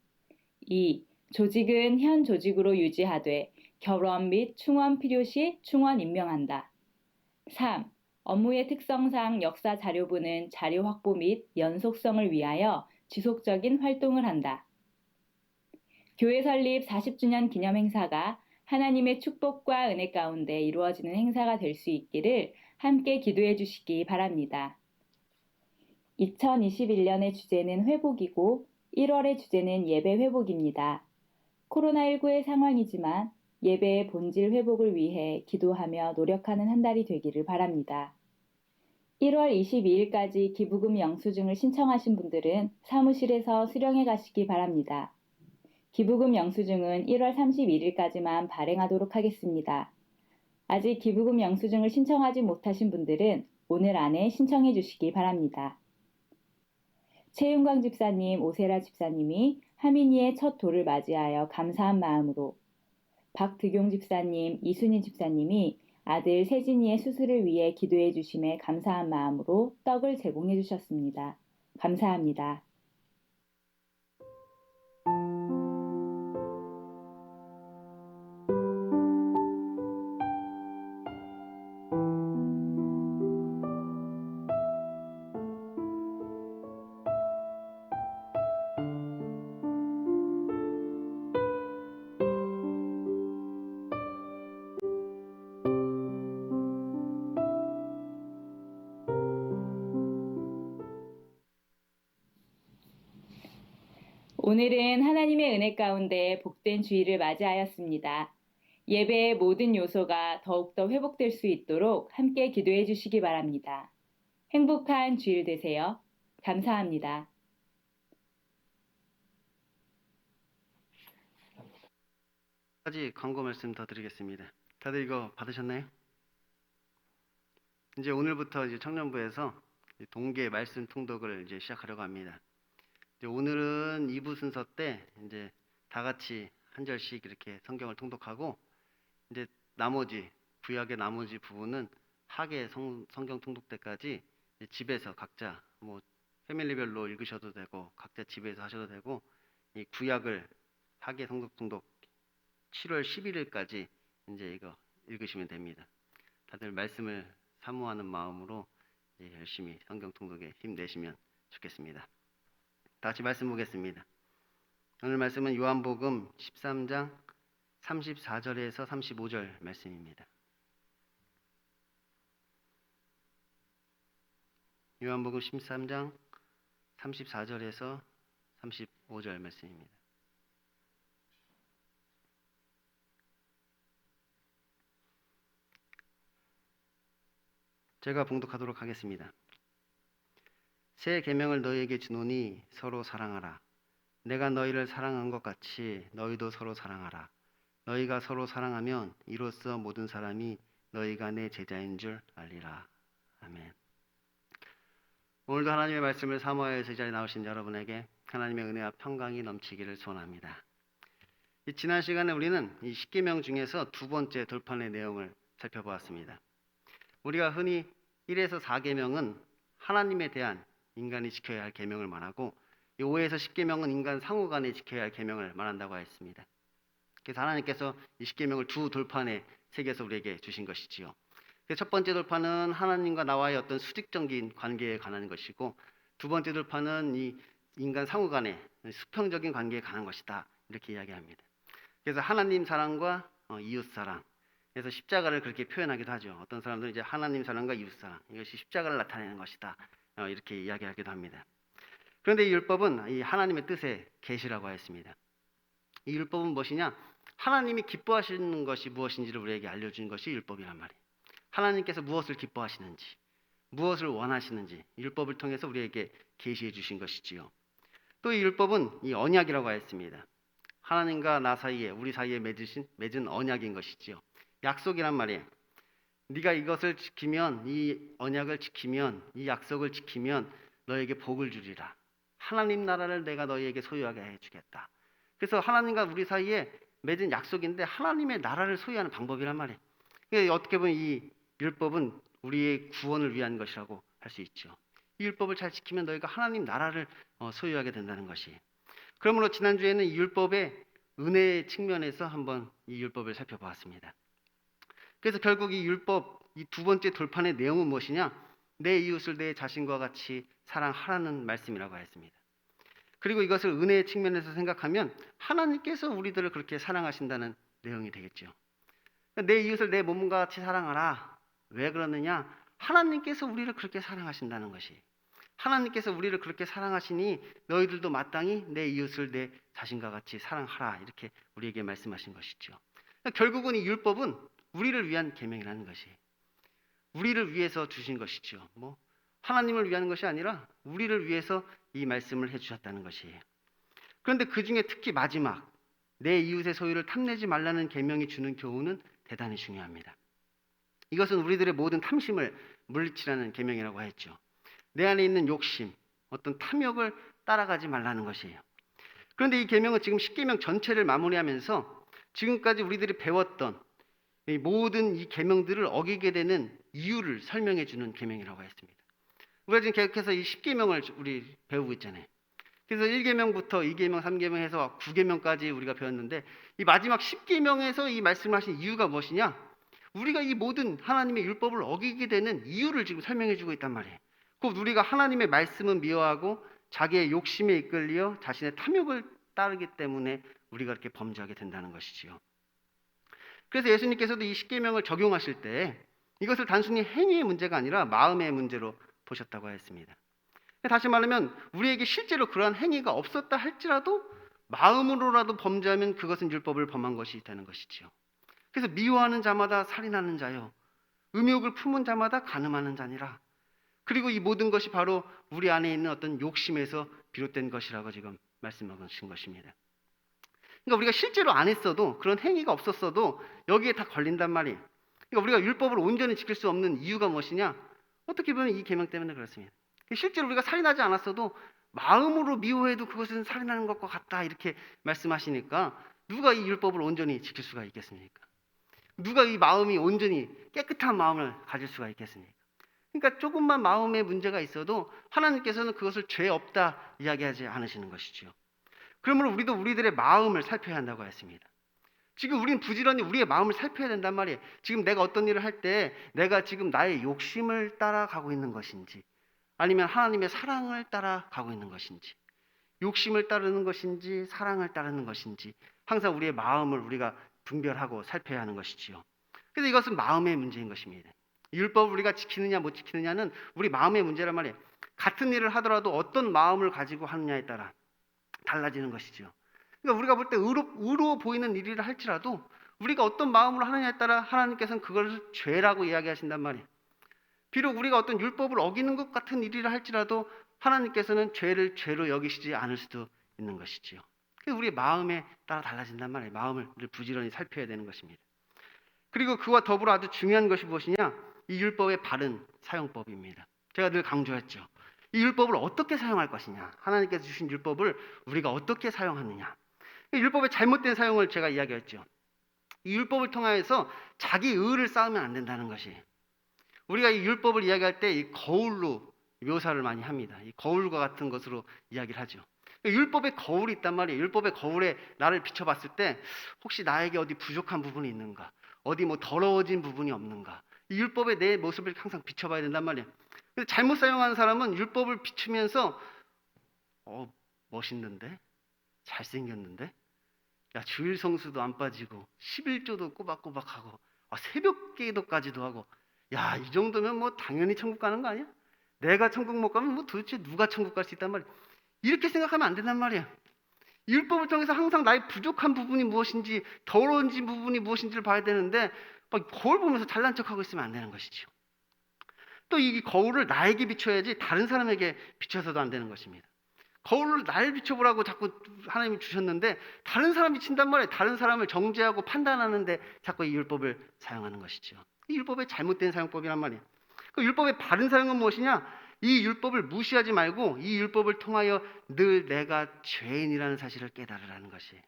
2. 조직은 현 조직으로 유지하되 결원 및 충원 필요시 충원 임명한다. 3. 업무의 특성상 역사 자료부는 자료 확보 및 연속성을 위하여 지속적인 활동을 한다. 교회 설립 40주년 기념 행사가 하나님의 축복과 은혜 가운데 이루어지는 행사가 될 수 있기를 함께 기도해 주시기 바랍니다. 2021년의 주제는 회복이고 1월의 주제는 예배 회복입니다. 코로나19의 상황이지만 예배의 본질 회복을 위해 기도하며 노력하는 한 달이 되기를 바랍니다. 1월 22일까지 기부금 영수증을 신청하신 분들은 사무실에서 수령해 가시기 바랍니다. 기부금 영수증은 1월 31일까지만 발행하도록 하겠습니다. 아직 기부금 영수증을 신청하지 못하신 분들은 오늘 안에 신청해 주시기 바랍니다. 최윤광 집사님, 오세라 집사님이 하민이의 첫 돌을 맞이하여 감사한 마음으로, 박득용 집사님, 이순희 집사님이 아들 세진이의 수술을 위해 기도해 주심에 감사한 마음으로 떡을 제공해 주셨습니다. 감사합니다. 오늘은 하나님의 은혜 가운데 복된 주일을 맞이하였습니다. 예배의 모든 요소가 더욱더 회복될 수 있도록 함께 기도해 주시기 바랍니다. 행복한 주일 되세요. 감사합니다. 까지 광고 말씀 더 드리겠습니다. 다들 이거 받으셨나요? 이제 오늘부터 이제 청년부에서 동계 말씀 통독을 이제 시작하려고 합니다. 이제 오늘은 2부 순서 때 이제 다 같이 한 절씩 이렇게 성경을 통독하고, 이제 나머지 구약의 나머지 부분은 하계 성경 통독 때까지 이제 집에서 각자 뭐 패밀리별로 읽으셔도 되고 각자 집에서 하셔도 되고, 이 구약을 하계 성경 통독 7월 11일까지 이제 이거 읽으시면 됩니다. 다들 말씀을 사모하는 마음으로 이제 열심히 성경 통독에 힘내시면 좋겠습니다. 다 같이 말씀 보겠습니다. 오늘 말씀은 요한복음 13장 34절에서 35절 말씀입니다. 요한복음 13장 34절에서 35절 말씀입니다. 제가 봉독하도록 하겠습니다. 새 계명을 너희에게 주노니 서로 사랑하라. 내가 너희를 사랑한 것 같이 너희도 서로 사랑하라. 너희가 서로 사랑하면 이로써 모든 사람이 너희가 내 제자인 줄 알리라. 아멘. 오늘도 하나님의 말씀을 사모하여서 이 자리에 나오신 여러분에게 하나님의 은혜와 평강이 넘치기를 소원합니다. 지난 시간에 우리는 이 십계명 중에서 두 번째 돌판의 내용을 살펴보았습니다. 우리가 흔히 1에서 4계명은 하나님에 대한 인간이 지켜야 할 계명을 말하고, 5에서 10계명은 인간 상호 간에 지켜야 할 계명을 말한다고 하였습니다. 그래서 하나님께서 이 10계명을 두 돌판에 새겨서 우리에게 주신 것이지요. 첫 번째 돌판은 하나님과 나와의 어떤 수직적인 관계에 관한 것이고, 두 번째 돌판은 이 인간 상호 간의 수평적인 관계에 관한 것이다, 이렇게 이야기합니다. 그래서 하나님 사랑과 이웃 사랑, 그래서 십자가를 그렇게 표현하기도 하죠. 어떤 사람들은 이제 하나님 사랑과 이웃 사랑, 이것이 십자가를 나타내는 것이다, 이렇게 이야기하기도 합니다. 그런데 이 율법은 이 하나님의 뜻의 계시라고 하였습니다. 이 율법은 무엇이냐? 하나님이 기뻐하시는 것이 무엇인지를 우리에게 알려주는 것이 율법이란 말이에요. 하나님께서 무엇을 기뻐하시는지, 무엇을 원하시는지 율법을 통해서 우리에게 계시해 주신 것이지요. 또 이 율법은 이 언약이라고 하였습니다. 하나님과 나 사이에, 우리 사이에 맺은 언약인 것이지요. 약속이란 말이에요. 네가 이것을 지키면, 이 언약을 지키면, 이 약속을 지키면 너에게 복을 주리라. 하나님 나라를 내가 너희에게 소유하게 해주겠다. 그래서 하나님과 우리 사이에 맺은 약속인데 하나님의 나라를 소유하는 방법이란 말이에요. 그러니까 어떻게 보면 이 율법은 우리의 구원을 위한 것이라고 할 수 있죠. 이 율법을 잘 지키면 너희가 하나님 나라를 소유하게 된다는 것이에요. 그러므로 지난주에는 이 율법의 은혜의 측면에서 한번 이 율법을 살펴보았습니다. 그래서 결국 이 율법, 이 두 번째 돌판의 내용은 무엇이냐? 내 이웃을 내 자신과 같이 사랑하라는 말씀이라고 했습니다. 그리고 이것을 은혜의 측면에서 생각하면 하나님께서 우리들을 그렇게 사랑하신다는 내용이 되겠죠. 내 이웃을 내 몸과 같이 사랑하라. 왜 그러느냐? 하나님께서 우리를 그렇게 사랑하신다는 것이. 하나님께서 우리를 그렇게 사랑하시니 너희들도 마땅히 내 이웃을 내 자신과 같이 사랑하라, 이렇게 우리에게 말씀하신 것이죠. 결국은 이 율법은 우리를 위한 계명이라는 것이, 우리를 위해서 주신 것이죠. 하나님을 위한 것이 아니라 우리를 위해서 이 말씀을 해주셨다는 것이에요. 그런데 그 중에 특히 마지막 내 이웃의 소유를 탐내지 말라는 계명이 주는 교훈은 대단히 중요합니다. 이것은 우리들의 모든 탐심을 물리치라는 계명이라고 했죠. 내 안에 있는 욕심, 어떤 탐욕을 따라가지 말라는 것이에요. 그런데 이 계명은 지금 10계명 전체를 마무리하면서 지금까지 우리들이 배웠던 이 모든 이 계명들을 어기게 되는 이유를 설명해 주는 계명이라고 했습니다. 우리가 지금 계속해서 이 10계명을 우리 배우고 있잖아요. 그래서 1계명부터 2계명, 3계명 해서 9계명까지 우리가 배웠는데, 이 마지막 10계명에서 이 말씀을 하신 이유가 무엇이냐? 우리가 이 모든 하나님의 율법을 어기게 되는 이유를 지금 설명해 주고 있단 말이에요. 곧 우리가 하나님의 말씀은 미워하고 자기의 욕심에 이끌려 자신의 탐욕을 따르기 때문에 우리가 이렇게 범죄하게 된다는 것이지요. 그래서 예수님께서도 이 10계명을 적용하실 때 이것을 단순히 행위의 문제가 아니라 마음의 문제로 보셨다고 했습니다. 다시 말하면 우리에게 실제로 그러한 행위가 없었다 할지라도 마음으로라도 범죄하면 그것은 율법을 범한 것이 되는 것이지요. 그래서 미워하는 자마다 살인하는 자요, 음욕을 품은 자마다 간음하는 자니라. 그리고 이 모든 것이 바로 우리 안에 있는 어떤 욕심에서 비롯된 것이라고 지금 말씀하신 것입니다. 그러니까 우리가 실제로 안 했어도, 그런 행위가 없었어도 여기에 다 걸린단 말이에요. 그러니까 우리가 율법을 온전히 지킬 수 없는 이유가 무엇이냐? 어떻게 보면 이 계명 때문에 그렇습니다. 실제로 우리가 살인하지 않았어도 마음으로 미워해도 그것은 살인하는 것과 같다, 이렇게 말씀하시니까 누가 이 율법을 온전히 지킬 수가 있겠습니까? 누가 이 마음이 온전히 깨끗한 마음을 가질 수가 있겠습니까? 그러니까 조금만 마음에 문제가 있어도 하나님께서는 그것을 죄 없다 이야기하지 않으시는 것이지요. 그러므로 우리도 우리들의 마음을 살펴야 한다고 했습니다. 지금 우리는 부지런히 우리의 마음을 살펴야 된단 말이에요. 지금 내가 어떤 일을 할 때 내가 지금 나의 욕심을 따라가고 있는 것인지, 아니면 하나님의 사랑을 따라가고 있는 것인지, 욕심을 따르는 것인지 사랑을 따르는 것인지, 항상 우리의 마음을 우리가 분별하고 살펴야 하는 것이지요. 그래서 이것은 마음의 문제인 것입니다. 율법을 우리가 지키느냐 못 지키느냐는 우리 마음의 문제란 말이에요. 같은 일을 하더라도 어떤 마음을 가지고 하느냐에 따라 달라지는 것이지요. 그러니까 우리가 볼 때 의로 보이는 일이라 할지라도 우리가 어떤 마음으로 하느냐에 따라 하나님께서는 그걸 죄라고 이야기하신단 말이에요. 비록 우리가 어떤 율법을 어기는 것 같은 일이라 할지라도 하나님께서는 죄를 죄로 여기시지 않을 수도 있는 것이지요. 그래서 우리의 마음에 따라 달라진단 말이에요. 마음을 부지런히 살펴야 되는 것입니다. 그리고 그와 더불어 아주 중요한 것이 무엇이냐? 이 율법의 바른 사용법입니다. 제가 늘 강조했죠. 이 율법을 어떻게 사용할 것이냐? 하나님께서 주신 율법을 우리가 어떻게 사용하느냐? 이 율법의 잘못된 사용을 제가 이야기했죠. 이 율법을 통하여서 자기 의를 쌓으면 안 된다는 것이, 우리가 이 율법을 이야기할 때 이 거울로 묘사를 많이 합니다. 이 거울과 같은 것으로 이야기를 하죠. 율법의 거울이 있단 말이에요. 율법의 거울에 나를 비춰봤을 때 혹시 나에게 어디 부족한 부분이 있는가? 어디 더러워진 부분이 없는가? 이 율법에 내 모습을 항상 비춰봐야 된단 말이에요. 근데 잘못 사용하는 사람은 율법을 비추면서 멋있는데? 잘생겼는데? 야, 주일 성수도 안 빠지고 11조도 꼬박꼬박하고 새벽 기도까지도 하고, 야, 이 정도면 당연히 천국 가는 거 아니야? 내가 천국 못 가면 도대체 누가 천국 갈 수 있단 말이야? 이렇게 생각하면 안 된단 말이야. 율법을 통해서 항상 나의 부족한 부분이 무엇인지, 더러운 부분이 무엇인지를 봐야 되는데 거울 보면서 잘난 척하고 있으면 안 되는 것이죠. 또 이 거울을 나에게 비춰야지 다른 사람에게 비춰서도 안 되는 것입니다. 거울을 나를 비춰보라고 자꾸 하나님이 주셨는데 다른 사람이 비친단 말이에요. 다른 사람을 정죄하고 판단하는데 자꾸 이 율법을 사용하는 것이죠. 이 율법의 잘못된 사용법이란 말이에요. 그 율법의 바른 사용은 무엇이냐? 이 율법을 무시하지 말고 이 율법을 통하여 늘 내가 죄인이라는 사실을 깨달으라는 것이에요.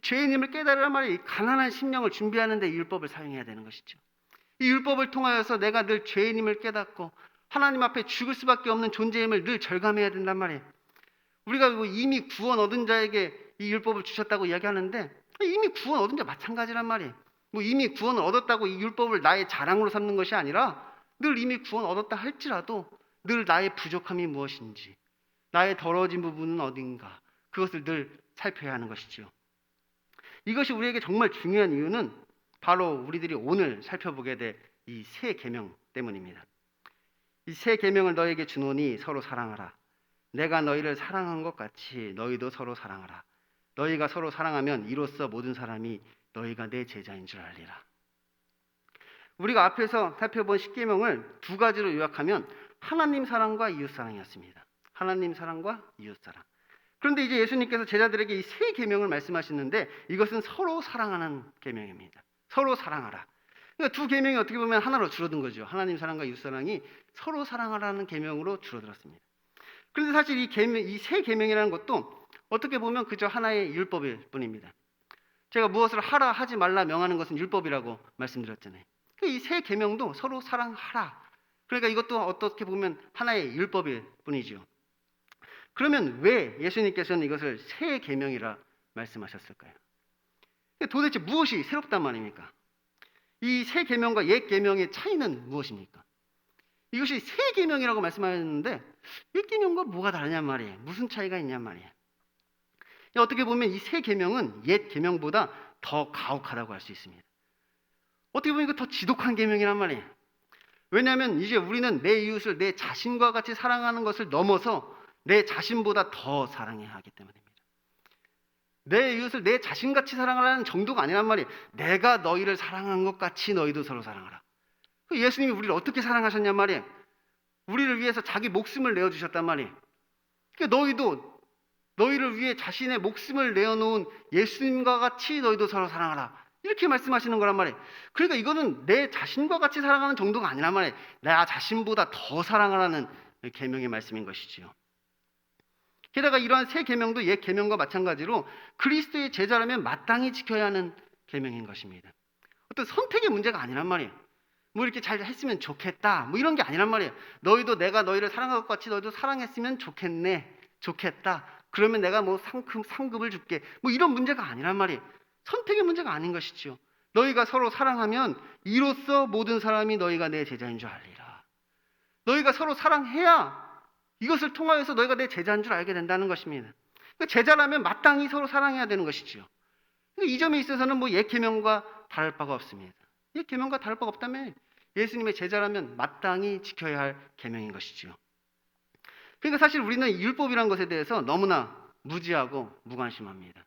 죄인임을 깨달으란 말이 가난한 심령을 준비하는 데 이 율법을 사용해야 되는 것이죠. 이 율법을 통하여서 내가 늘 죄인임을 깨닫고 하나님 앞에 죽을 수밖에 없는 존재임을 늘 절감해야 된단 말이에요. 우리가 이미 구원 얻은 자에게 이 율법을 주셨다고 이야기하는데 이미 구원 얻은 자 마찬가지란 말이에요. 이미 구원을 얻었다고 이 율법을 나의 자랑으로 삼는 것이 아니라 늘 이미 구원 얻었다 할지라도 늘 나의 부족함이 무엇인지, 나의 더러워진 부분은 어딘가, 그것을 늘 살펴야 하는 것이죠. 이것이 우리에게 정말 중요한 이유는 바로 우리들이 오늘 살펴보게 될 이 세 계명 때문입니다. 이 새 계명을 너에게 주노니 서로 사랑하라. 내가 너희를 사랑한 것 같이 너희도 서로 사랑하라. 너희가 서로 사랑하면 이로써 모든 사람이 너희가 내 제자인 줄 알리라. 우리가 앞에서 살펴본 십계명을 두 가지로 요약하면 하나님 사랑과 이웃 사랑이었습니다. 하나님 사랑과 이웃 사랑. 그런데 이제 예수님께서 제자들에게 이 세 계명을 말씀하시는데 이것은 서로 사랑하는 계명입니다. 서로 사랑하라. 그러니까 두 계명이 어떻게 보면 하나로 줄어든 거죠. 하나님 사랑과 이웃 사랑이 서로 사랑하라는 계명으로 줄어들었습니다. 그런데 사실 이 세 계명이라는 것도 어떻게 보면 그저 하나의 율법일 뿐입니다. 제가 무엇을 하라 하지 말라 명하는 것은 율법이라고 말씀드렸잖아요. 이 세 계명도 서로 사랑하라. 그러니까 이것도 어떻게 보면 하나의 율법일 뿐이죠. 그러면 왜 예수님께서는 이것을 새 계명이라 말씀하셨을까요? 도대체 무엇이 새롭단 말입니까? 이 새 계명과 옛 계명의 차이는 무엇입니까? 이것이 새 계명이라고 말씀하셨는데 옛 계명과 뭐가 다르냔 말이에요. 무슨 차이가 있냔 말이에요. 어떻게 보면 이 새 계명은 옛 계명보다 더 가혹하다고 할 수 있습니다. 어떻게 보면 이거 더 지독한 계명이란 말이에요. 왜냐하면 이제 우리는 내 이웃을 내 자신과 같이 사랑하는 것을 넘어서 내 자신보다 더 사랑해야 하기 때문입니다. 내 이웃을 내 자신같이 사랑하라는 정도가 아니란 말이에요. 내가 너희를 사랑한 것 같이 너희도 서로 사랑하라. 예수님이 우리를 어떻게 사랑하셨냔 말이에요. 우리를 위해서 자기 목숨을 내어주셨단 말이에요. 그러니까 너희도 너희를 위해 자신의 목숨을 내어놓은 예수님과 같이 너희도 서로 사랑하라. 이렇게 말씀하시는 거란 말이에요. 그러니까 이거는 내 자신과 같이 사랑하는 정도가 아니란 말이에요. 나 자신보다 더 사랑하라는 계명의 말씀인 것이지요. 게다가 이러한 새 계명도 옛 계명과 마찬가지로 그리스도의 제자라면 마땅히 지켜야 하는 계명인 것입니다. 어떤 선택의 문제가 아니란 말이에요. 뭐 이렇게 잘 했으면 좋겠다 뭐 이런 게 아니란 말이에요. 너희도 내가 너희를 사랑한 것 같이 너희도 사랑했으면 좋겠네, 좋겠다. 그러면 내가 뭐 상급을 줄게 뭐 이런 문제가 아니란 말이에요. 선택의 문제가 아닌 것이지요. 너희가 서로 사랑하면 이로써 모든 사람이 너희가 내 제자인 줄 알리라. 너희가 서로 사랑해야 이것을 통하여서 너희가 내 제자인 줄 알게 된다는 것입니다. 그러니까 제자라면 마땅히 서로 사랑해야 되는 것이지요. 그러니까 이 점에 있어서는 뭐 옛 계명과 다를 바가 없습니다. 옛 계명과 다를 바가 없다면 예수님의 제자라면 마땅히 지켜야 할 계명인 것이지요. 그러니까 사실 우리는 율법이라는 것에 대해서 너무나 무지하고 무관심합니다.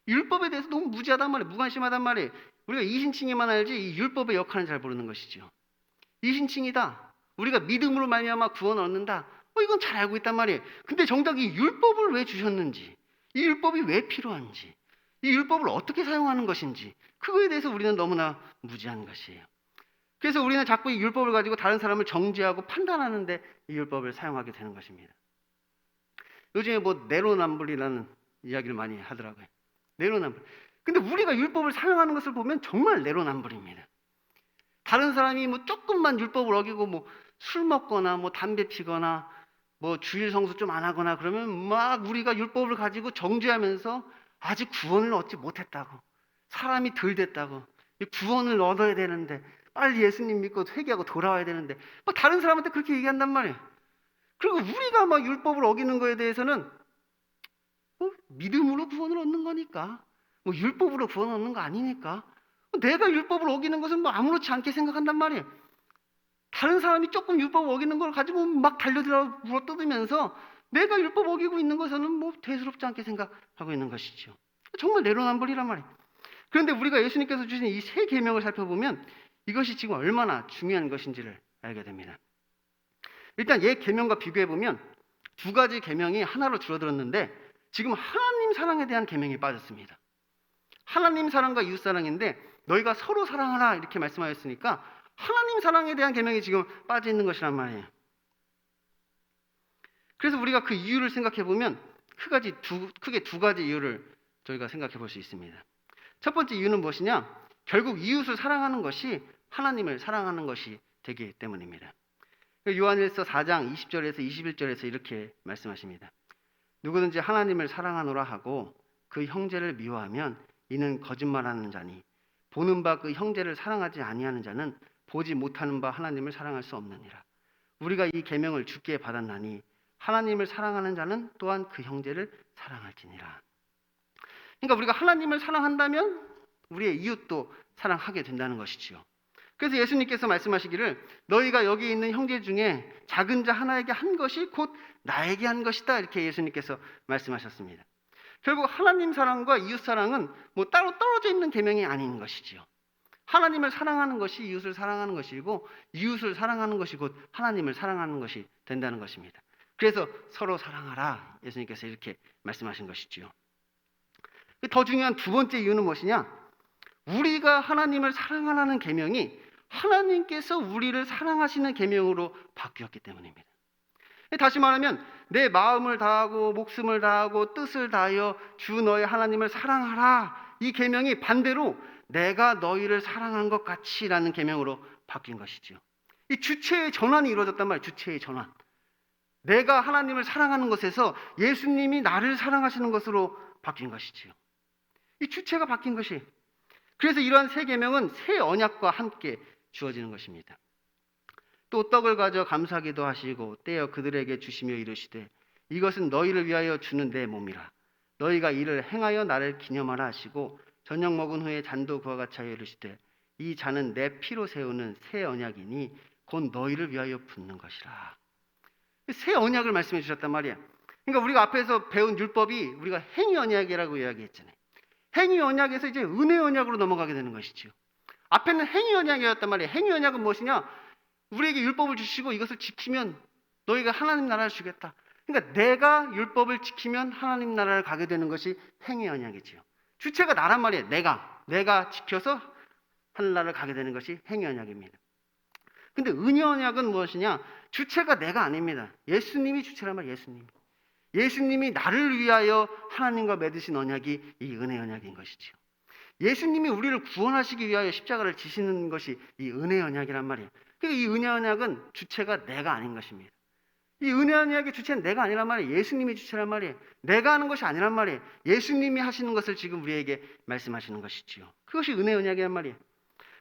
율법에 대해서 너무 무지하단 말이에요. 무관심하단 말이에요. 우리가 이신칭에만 알지 이 율법의 역할은 잘 모르는 것이죠. 이신칭이다. 우리가 믿음으로 말미암아 구원을 얻는다. 이건 잘 알고 있단 말이에요. 근데 정작 이 율법을 왜 주셨는지, 이 율법이 왜 필요한지, 이 율법을 어떻게 사용하는 것인지 그거에 대해서 우리는 너무나 무지한 것이에요. 그래서 우리는 자꾸 이 율법을 가지고 다른 사람을 정죄하고 판단하는데 이 율법을 사용하게 되는 것입니다. 요즘에 뭐 내로남불이라는 이야기를 많이 하더라고요. 내로남불. 근데 우리가 율법을 사용하는 것을 보면 정말 내로남불입니다. 다른 사람이 뭐 조금만 율법을 어기고 뭐 술 먹거나 뭐 담배 피거나 뭐 주일 성수 좀 안 하거나 그러면 막 우리가 율법을 가지고 정죄하면서 아직 구원을 얻지 못했다고, 사람이 덜 됐다고, 구원을 얻어야 되는데 빨리 예수님 믿고 회개하고 돌아와야 되는데 막 다른 사람한테 그렇게 얘기한단 말이에요. 그리고 우리가 막 율법을 어기는 거에 대해서는 믿음으로 구원을 얻는 거니까, 뭐 율법으로 구원을 얻는 거 아니니까, 내가 율법을 어기는 것은 뭐 아무렇지 않게 생각한단 말이에요. 다른 사람이 조금 율법 어기는 걸 가지고 막 달려들어 물어뜯으면서 내가 율법 어기고 있는 것은 뭐 대수롭지 않게 생각하고 있는 것이죠. 정말 내로남불이란 말이에요. 그런데 우리가 예수님께서 주신 이 세 계명을 살펴보면 이것이 지금 얼마나 중요한 것인지를 알게 됩니다. 일단 옛 계명과 비교해 보면 두 가지 계명이 하나로 줄어들었는데 지금 하나님 사랑에 대한 계명이 빠졌습니다. 하나님 사랑과 이웃 사랑인데 너희가 서로 사랑하라 이렇게 말씀하셨으니까 하나님 사랑에 대한 계명이 지금 빠져 있는 것이란 말이에요. 그래서 우리가 그 이유를 생각해 보면 크게 두 가지 이유를 저희가 생각해 볼 수 있습니다. 첫 번째 이유는 무엇이냐? 결국 이웃을 사랑하는 것이 하나님을 사랑하는 것이 되기 때문입니다. 요한일서 4장 20절에서 21절에서 이렇게 말씀하십니다. 누구든지 하나님을 사랑하노라 하고 그 형제를 미워하면 이는 거짓말하는 자니 보는 바 그 형제를 사랑하지 아니하는 자는 보지 못하는 바 하나님을 사랑할 수 없느니라. 우리가 이 계명을 주께 받았나니 하나님을 사랑하는 자는 또한 그 형제를 사랑할지니라. 그러니까 우리가 하나님을 사랑한다면 우리의 이웃도 사랑하게 된다는 것이지요. 그래서 예수님께서 말씀하시기를 너희가 여기 있는 형제 중에 작은 자 하나에게 한 것이 곧 나에게 한 것이다. 이렇게 예수님께서 말씀하셨습니다. 결국 하나님 사랑과 이웃 사랑은 뭐 따로 떨어져 있는 계명이 아닌 것이지요. 하나님을 사랑하는 것이 이웃을 사랑하는 것이고 이웃을 사랑하는 것이 곧 하나님을 사랑하는 것이 된다는 것입니다. 그래서 서로 사랑하라. 예수님께서 이렇게 말씀하신 것이지요. 더 중요한 두 번째 이유는 무엇이냐? 우리가 하나님을 사랑하라는 계명이 하나님께서 우리를 사랑하시는 계명으로 바뀌었기 때문입니다. 다시 말하면 내 마음을 다하고 목숨을 다하고 뜻을 다하여 주 너의 하나님을 사랑하라. 이 계명이 반대로 내가 너희를 사랑한 것 같이라는 계명으로 바뀐 것이지요. 이 주체의 전환이 이루어졌단 말이에요. 주체의 전환. 내가 하나님을 사랑하는 것에서 예수님이 나를 사랑하시는 것으로 바뀐 것이지요. 이 주체가 바뀐 것이. 그래서 이러한 새 계명은 새 언약과 함께 주어지는 것입니다. 또 떡을 가져 감사기도 하시고 떼어 그들에게 주시며 이르시되 이것은 너희를 위하여 주는 내 몸이라. 너희가 이를 행하여 나를 기념하라 하시고 저녁 먹은 후에 잔도 그와 같이 하여 이르시되 이 잔은 내 피로 세우는 새 언약이니 곧 너희를 위하여 붓는 것이라. 새 언약을 말씀해 주셨단 말이야. 그러니까 우리가 앞에서 배운 율법이 우리가 행위 언약이라고 이야기했잖아요. 행위 언약에서 이제 은혜 언약으로 넘어가게 되는 것이죠. 앞에는 행위 언약이었단 말이에요. 행위 언약은 무엇이냐? 우리에게 율법을 주시고 이것을 지키면 너희가 하나님 나라를 주겠다. 그러니까 내가 율법을 지키면 하나님 나라를 가게 되는 것이 행위 언약이지요. 주체가 나란 말이에요. 내가 지켜서 하늘나라를 가게 되는 것이 행위 언약입니다. 근데 은혜 언약은 무엇이냐? 주체가 내가 아닙니다. 예수님이 주체란 말이에요. 예수님이 나를 위하여 하나님과 맺으신 언약이 이 은혜 언약인 것이지요. 예수님이 우리를 구원하시기 위하여 십자가를 지시는 것이 이 은혜 언약이란 말이에요. 그러니까 이 은혜 언약은 주체가 내가 아닌 것입니다. 이 은혜 언약의 주체는 내가 아니란 말이에요. 예수님이 주체란 말이에요. 내가 하는 것이 아니란 말이에요. 예수님이 하시는 것을 지금 우리에게 말씀하시는 것이지요. 그것이 은혜 언약이란 말이에요.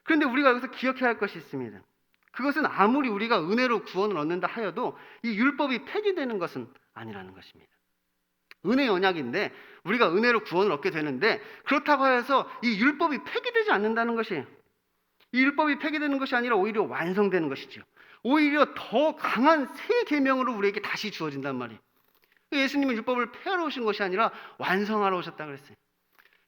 그런데 우리가 여기서 기억해야 할 것이 있습니다. 그것은 아무리 우리가 은혜로 구원을 얻는다 하여도 이 율법이 폐기되는 것은 아니라는 것입니다. 은혜 언약인데 우리가 은혜로 구원을 얻게 되는데 그렇다고 해서 이 율법이 폐기되지 않는다는 것이에요. 이 율법이 폐기되는 것이 아니라 오히려 완성되는 것이죠. 오히려 더 강한 새 계명으로 우리에게 다시 주어진단 말이에요. 예수님은 율법을 폐하러 오신 것이 아니라 완성하러 오셨다고 그랬어요.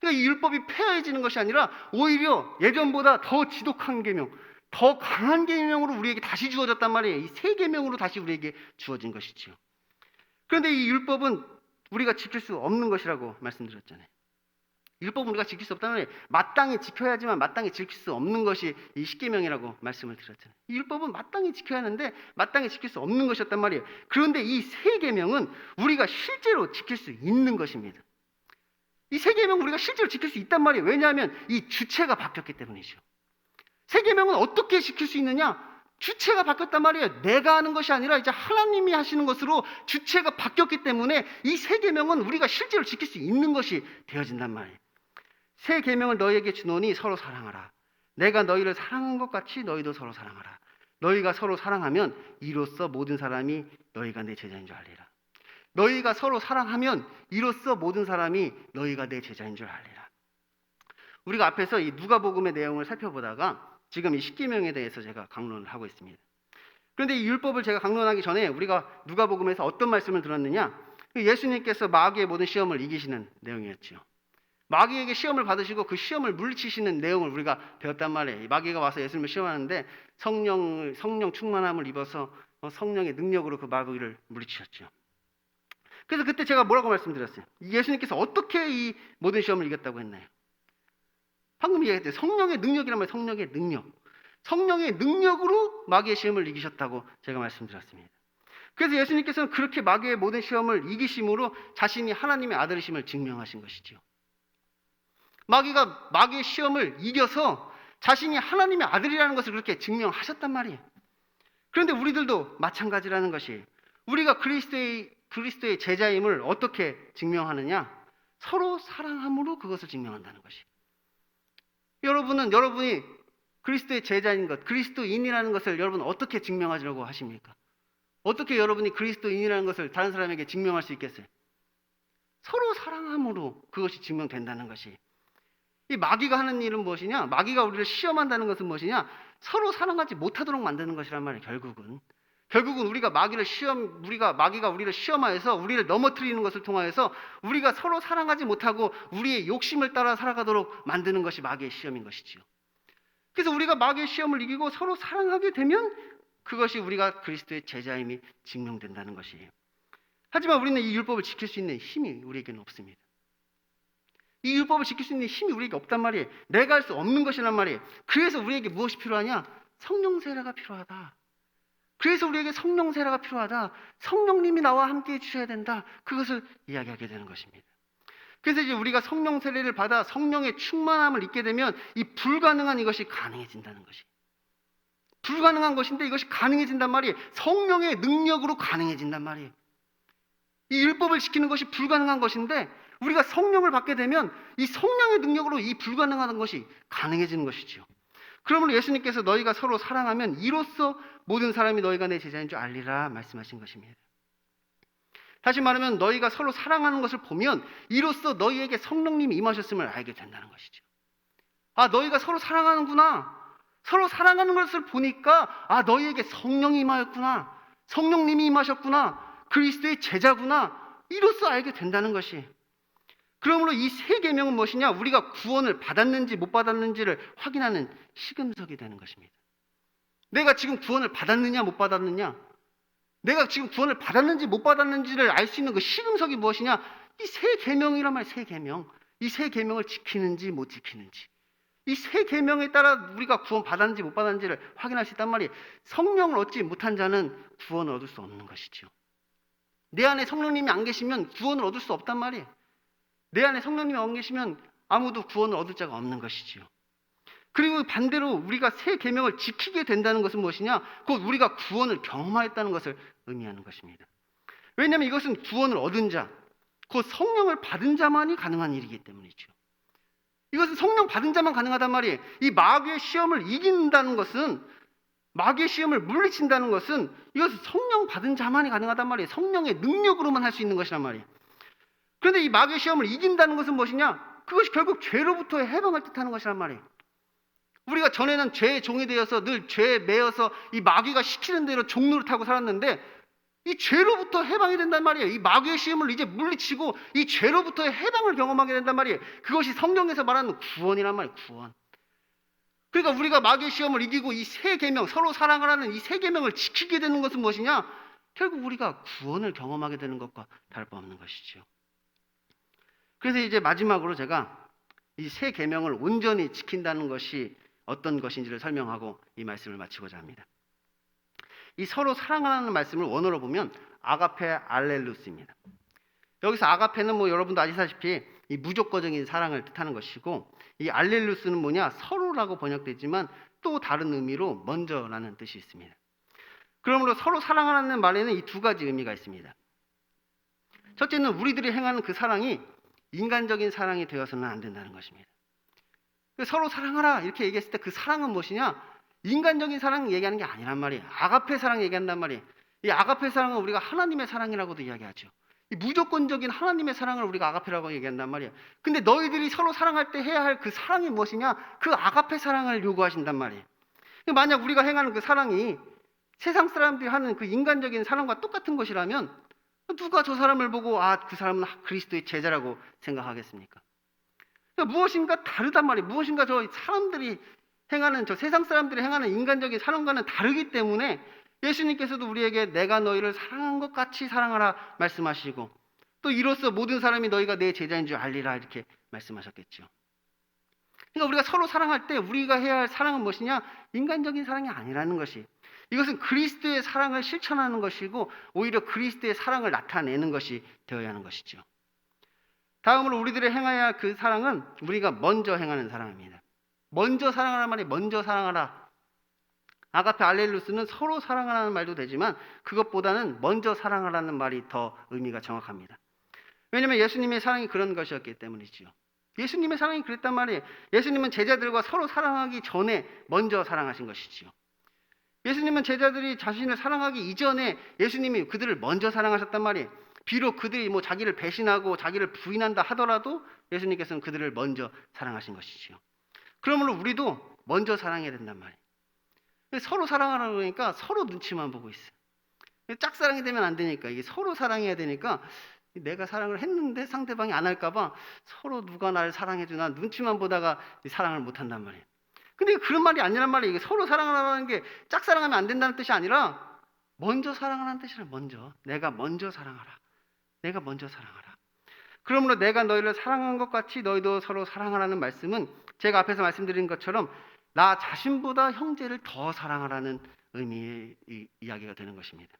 그러니까 이 율법이 폐하해지는 것이 아니라 오히려 예전보다 더 지독한 계명, 더 강한 계명으로 우리에게 다시 주어졌단 말이에요. 이 새 계명으로 다시 우리에게 주어진 것이지요. 그런데 이 율법은 우리가 지킬 수 없는 것이라고 말씀드렸잖아요. 율법은 우리가 지킬 수 없다면 마땅히 지켜야지만 마땅히 지킬 수 없는 것이 이 십계명이라고 말씀을 드렸잖아요. 이 율법은 마땅히 지켜야 하는데 마땅히 지킬 수 없는 것이었단 말이에요. 그런데 이 새 계명은 우리가 실제로 지킬 수 있는 것입니다. 이 새 계명은 우리가 실제로 지킬 수 있단 말이에요. 왜냐하면 이 주체가 바뀌었기 때문이죠. 새 계명은 어떻게 지킬 수 있느냐? 주체가 바뀌었단 말이에요. 내가 하는 것이 아니라 이제 하나님이 하시는 것으로 주체가 바뀌었기 때문에 이 새 계명은 우리가 실제로 지킬 수 있는 것이 되어진단 말이에요. 새 계명을 너희에게 주노니 서로 사랑하라. 내가 너희를 사랑한 것 같이 너희도 서로 사랑하라. 너희가 서로 사랑하면 이로써 모든 사람이 너희가 내 제자인 줄 알리라. 너희가 서로 사랑하면 이로써 모든 사람이 너희가 내 제자인 줄 알리라. 우리가 앞에서 이 누가복음의 내용을 살펴보다가 지금 이 십계명에 대해서 제가 강론을 하고 있습니다. 그런데 이 율법을 제가 강론하기 전에 우리가 누가복음에서 어떤 말씀을 들었느냐? 예수님께서 마귀의 모든 시험을 이기시는 내용이었죠. 마귀에게 시험을 받으시고 그 시험을 물리치시는 내용을 우리가 배웠단 말이에요. 마귀가 와서 예수님을 시험하는데 성령 충만함을 입어서 성령의 능력으로 그 마귀를 물리치셨죠. 그래서 그때 제가 뭐라고 말씀드렸어요? 예수님께서 어떻게 이 모든 시험을 이겼다고 했나요? 방금 얘기했대요. 성령의 능력이란 말이에요. 성령의 능력. 성령의 능력으로 마귀의 시험을 이기셨다고 제가 말씀드렸습니다. 그래서 예수님께서는 그렇게 마귀의 모든 시험을 이기심으로 자신이 하나님의 아들이심을 증명하신 것이지요. 마귀가 마귀의 시험을 이겨서 자신이 하나님의 아들이라는 것을 그렇게 증명하셨단 말이에요. 그런데 우리들도 마찬가지라는 것이 우리가 그리스도의 제자임을 어떻게 증명하느냐? 서로 사랑함으로 그것을 증명한다는 것이. 여러분이 그리스도의 제자인 것, 그리스도인이라는 것을 여러분 어떻게 증명하려고 하십니까? 어떻게 여러분이 그리스도인이라는 것을 다른 사람에게 증명할 수 있겠어요? 서로 사랑함으로 그것이 증명된다는 것이. 이 마귀가 하는 일은 무엇이냐? 마귀가 우리를 시험한다는 것은 무엇이냐? 서로 사랑하지 못하도록 만드는 것이란 말이에요. 결국은 우리가 마귀가 우리를 시험하여서 우리를 넘어뜨리는 것을 통하여서 우리가 서로 사랑하지 못하고 우리의 욕심을 따라 살아가도록 만드는 것이 마귀의 시험인 것이지요. 그래서 우리가 마귀의 시험을 이기고 서로 사랑하게 되면 그것이 우리가 그리스도의 제자임이 증명된다는 것이에요. 하지만 우리는 이 율법을 지킬 수 있는 힘이 우리에게는 없습니다. 이 율법을 지킬 수 있는 힘이 우리에게 없단 말이에요. 내가 할 수 없는 것이란 말이에요. 그래서 우리에게 무엇이 필요하냐? 성령 세례가 필요하다. 그래서 우리에게 성령 세례가 필요하다. 성령님이 나와 함께 해주셔야 된다. 그것을 이야기하게 되는 것입니다. 그래서 이제 우리가 성령 세례를 받아 성령의 충만함을 입게 되면 이 불가능한 이것이 가능해진다는 것이. 불가능한 것인데 이것이 가능해진단 말이에요. 성령의 능력으로 가능해진단 말이에요. 이 율법을 지키는 것이 불가능한 것인데 우리가 성령을 받게 되면 이 성령의 능력으로 이 불가능한 것이 가능해지는 것이죠. 그러므로 예수님께서 너희가 서로 사랑하면 이로써 모든 사람이 너희가 내 제자인 줄 알리라 말씀하신 것입니다. 다시 말하면 너희가 서로 사랑하는 것을 보면 이로써 너희에게 성령님이 임하셨음을 알게 된다는 것이죠. 아, 너희가 서로 사랑하는구나. 서로 사랑하는 것을 보니까 아, 너희에게 성령이 임하였구나. 성령님이 임하셨구나. 그리스도의 제자구나. 이로써 알게 된다는 것이. 그러므로 이 세 계명은 무엇이냐? 우리가 구원을 받았는지 못 받았는지를 확인하는 시금석이 되는 것입니다. 내가 지금 구원을 받았느냐 못 받았느냐? 내가 지금 구원을 받았는지 못 받았는지를 알 수 있는 그 시금석이 무엇이냐? 이 세 계명이란 말이에요. 세 계명. 이 세 계명을 지키는지 못 지키는지. 이 세 계명에 따라 우리가 구원 받았는지 못 받았는지를 확인할 수 있단 말이에요. 성령을 얻지 못한 자는 구원을 얻을 수 없는 것이죠. 내 안에 성령님이 안 계시면 구원을 얻을 수 없단 말이에요. 내 안에 성령님이 안 계시면 아무도 구원을 얻을 자가 없는 것이지요. 그리고 반대로 우리가 새 계명을 지키게 된다는 것은 무엇이냐? 곧 우리가 구원을 경험하였다는 것을 의미하는 것입니다. 왜냐하면 이것은 구원을 얻은 자, 곧 성령을 받은 자만이 가능한 일이기 때문이죠. 이것은 성령 받은 자만 가능하단 말이에요. 이 마귀의 시험을 이긴다는 것은, 마귀의 시험을 물리친다는 것은 이것은 성령 받은 자만이 가능하단 말이에요. 성령의 능력으로만 할 수 있는 것이란 말이에요. 그런데 이 마귀의 시험을 이긴다는 것은 무엇이냐? 그것이 결국 죄로부터의 해방을 뜻하는 것이란 말이에요. 우리가 전에는 죄의 종이 되어서 늘 죄에 매여서 이 마귀가 시키는 대로 종노릇하고 살았는데 이 죄로부터 해방이 된단 말이에요. 이 마귀의 시험을 이제 물리치고 이 죄로부터의 해방을 경험하게 된단 말이에요. 그것이 성경에서 말하는 구원이란 말이에요. 구원. 그러니까 우리가 마귀의 시험을 이기고 이 세 계명, 서로 사랑하라는 이 세 계명을 지키게 되는 것은 무엇이냐? 결국 우리가 구원을 경험하게 되는 것과 다를 바 없는 것이죠. 그래서 이제 마지막으로 제가 이 세 계명을 온전히 지킨다는 것이 어떤 것인지를 설명하고 이 말씀을 마치고자 합니다. 이 서로 사랑하라는 말씀을 원어로 보면 아가페 알렐루스입니다. 여기서 아가페는 뭐 여러분도 아시다시피 이 무조건적인 사랑을 뜻하는 것이고, 이 알렐루스는 뭐냐? 서로라고 번역되지만 또 다른 의미로 먼저라는 뜻이 있습니다. 그러므로 서로 사랑하라는 말에는 이 두 가지 의미가 있습니다. 첫째는 우리들이 행하는 그 사랑이 인간적인 사랑이 되어서는 안 된다는 것입니다. 서로 사랑하라 이렇게 얘기했을 때 그 사랑은 무엇이냐? 인간적인 사랑 얘기하는 게 아니란 말이에요. 아가페 사랑 얘기한단 말이에요. 이 아가페 사랑은 우리가 하나님의 사랑이라고도 이야기하죠. 이 무조건적인 하나님의 사랑을 우리가 아가페라고 얘기한단 말이에요. 근데 너희들이 서로 사랑할 때 해야 할 그 사랑이 무엇이냐? 그 아가페 사랑을 요구하신단 말이에요. 만약 우리가 행하는 그 사랑이 세상 사람들이 하는 그 인간적인 사랑과 똑같은 것이라면 누가 저 사람을 보고 아, 그 사람은 그리스도의 제자라고 생각하겠습니까? 그러니까 무엇인가 다르단 말이에요. 무엇인가 저 사람들이 행하는, 저 세상 사람들이 행하는 인간적인 사랑과는 다르기 때문에 예수님께서도 우리에게 내가 너희를 사랑한 것 같이 사랑하라 말씀하시고, 또 이로써 모든 사람이 너희가 내 제자인 줄 알리라 이렇게 말씀하셨겠죠. 그러니까 우리가 서로 사랑할 때 우리가 해야 할 사랑은 무엇이냐? 인간적인 사랑이 아니라는 것이, 이것은 그리스도의 사랑을 실천하는 것이고 오히려 그리스도의 사랑을 나타내는 것이 되어야 하는 것이죠. 다음으로 우리들이 행해야 할 그 사랑은 우리가 먼저 행하는 사랑입니다. 먼저 사랑하라는 말이 먼저 사랑하라. 아가페 알렐루스는 서로 사랑하라는 말도 되지만 그것보다는 먼저 사랑하라는 말이 더 의미가 정확합니다. 왜냐하면 예수님의 사랑이 그런 것이었기 때문이지요. 예수님의 사랑이 그랬단 말이에요. 예수님은 제자들과 서로 사랑하기 전에 먼저 사랑하신 것이지요. 예수님은 제자들이 자신을 사랑하기 이전에 예수님이 그들을 먼저 사랑하셨단 말이에요. 비록 그들이 뭐 자기를 배신하고 자기를 부인한다 하더라도 예수님께서는 그들을 먼저 사랑하신 것이지요. 그러므로 우리도 먼저 사랑해야 된단 말이에요. 서로 사랑하라고 그러니까 서로 눈치만 보고 있어요. 짝사랑이 되면 안 되니까, 이게 서로 사랑해야 되니까 내가 사랑을 했는데 상대방이 안 할까 봐 서로 누가 나를 사랑해 주나 눈치만 보다가 사랑을 못 한단 말이에요. 근데 그런 말이 아니란 말이에요. 이게 서로 사랑하라는 게 짝사랑하면 안 된다는 뜻이 아니라 먼저 사랑하라는 뜻이라. 먼저 내가 먼저 사랑하라. 내가 먼저 사랑하라. 그러므로 내가 너희를 사랑한 것 같이 너희도 서로 사랑하라는 말씀은 제가 앞에서 말씀드린 것처럼 나 자신보다 형제를 더 사랑하라는 의미의 이야기가 되는 것입니다.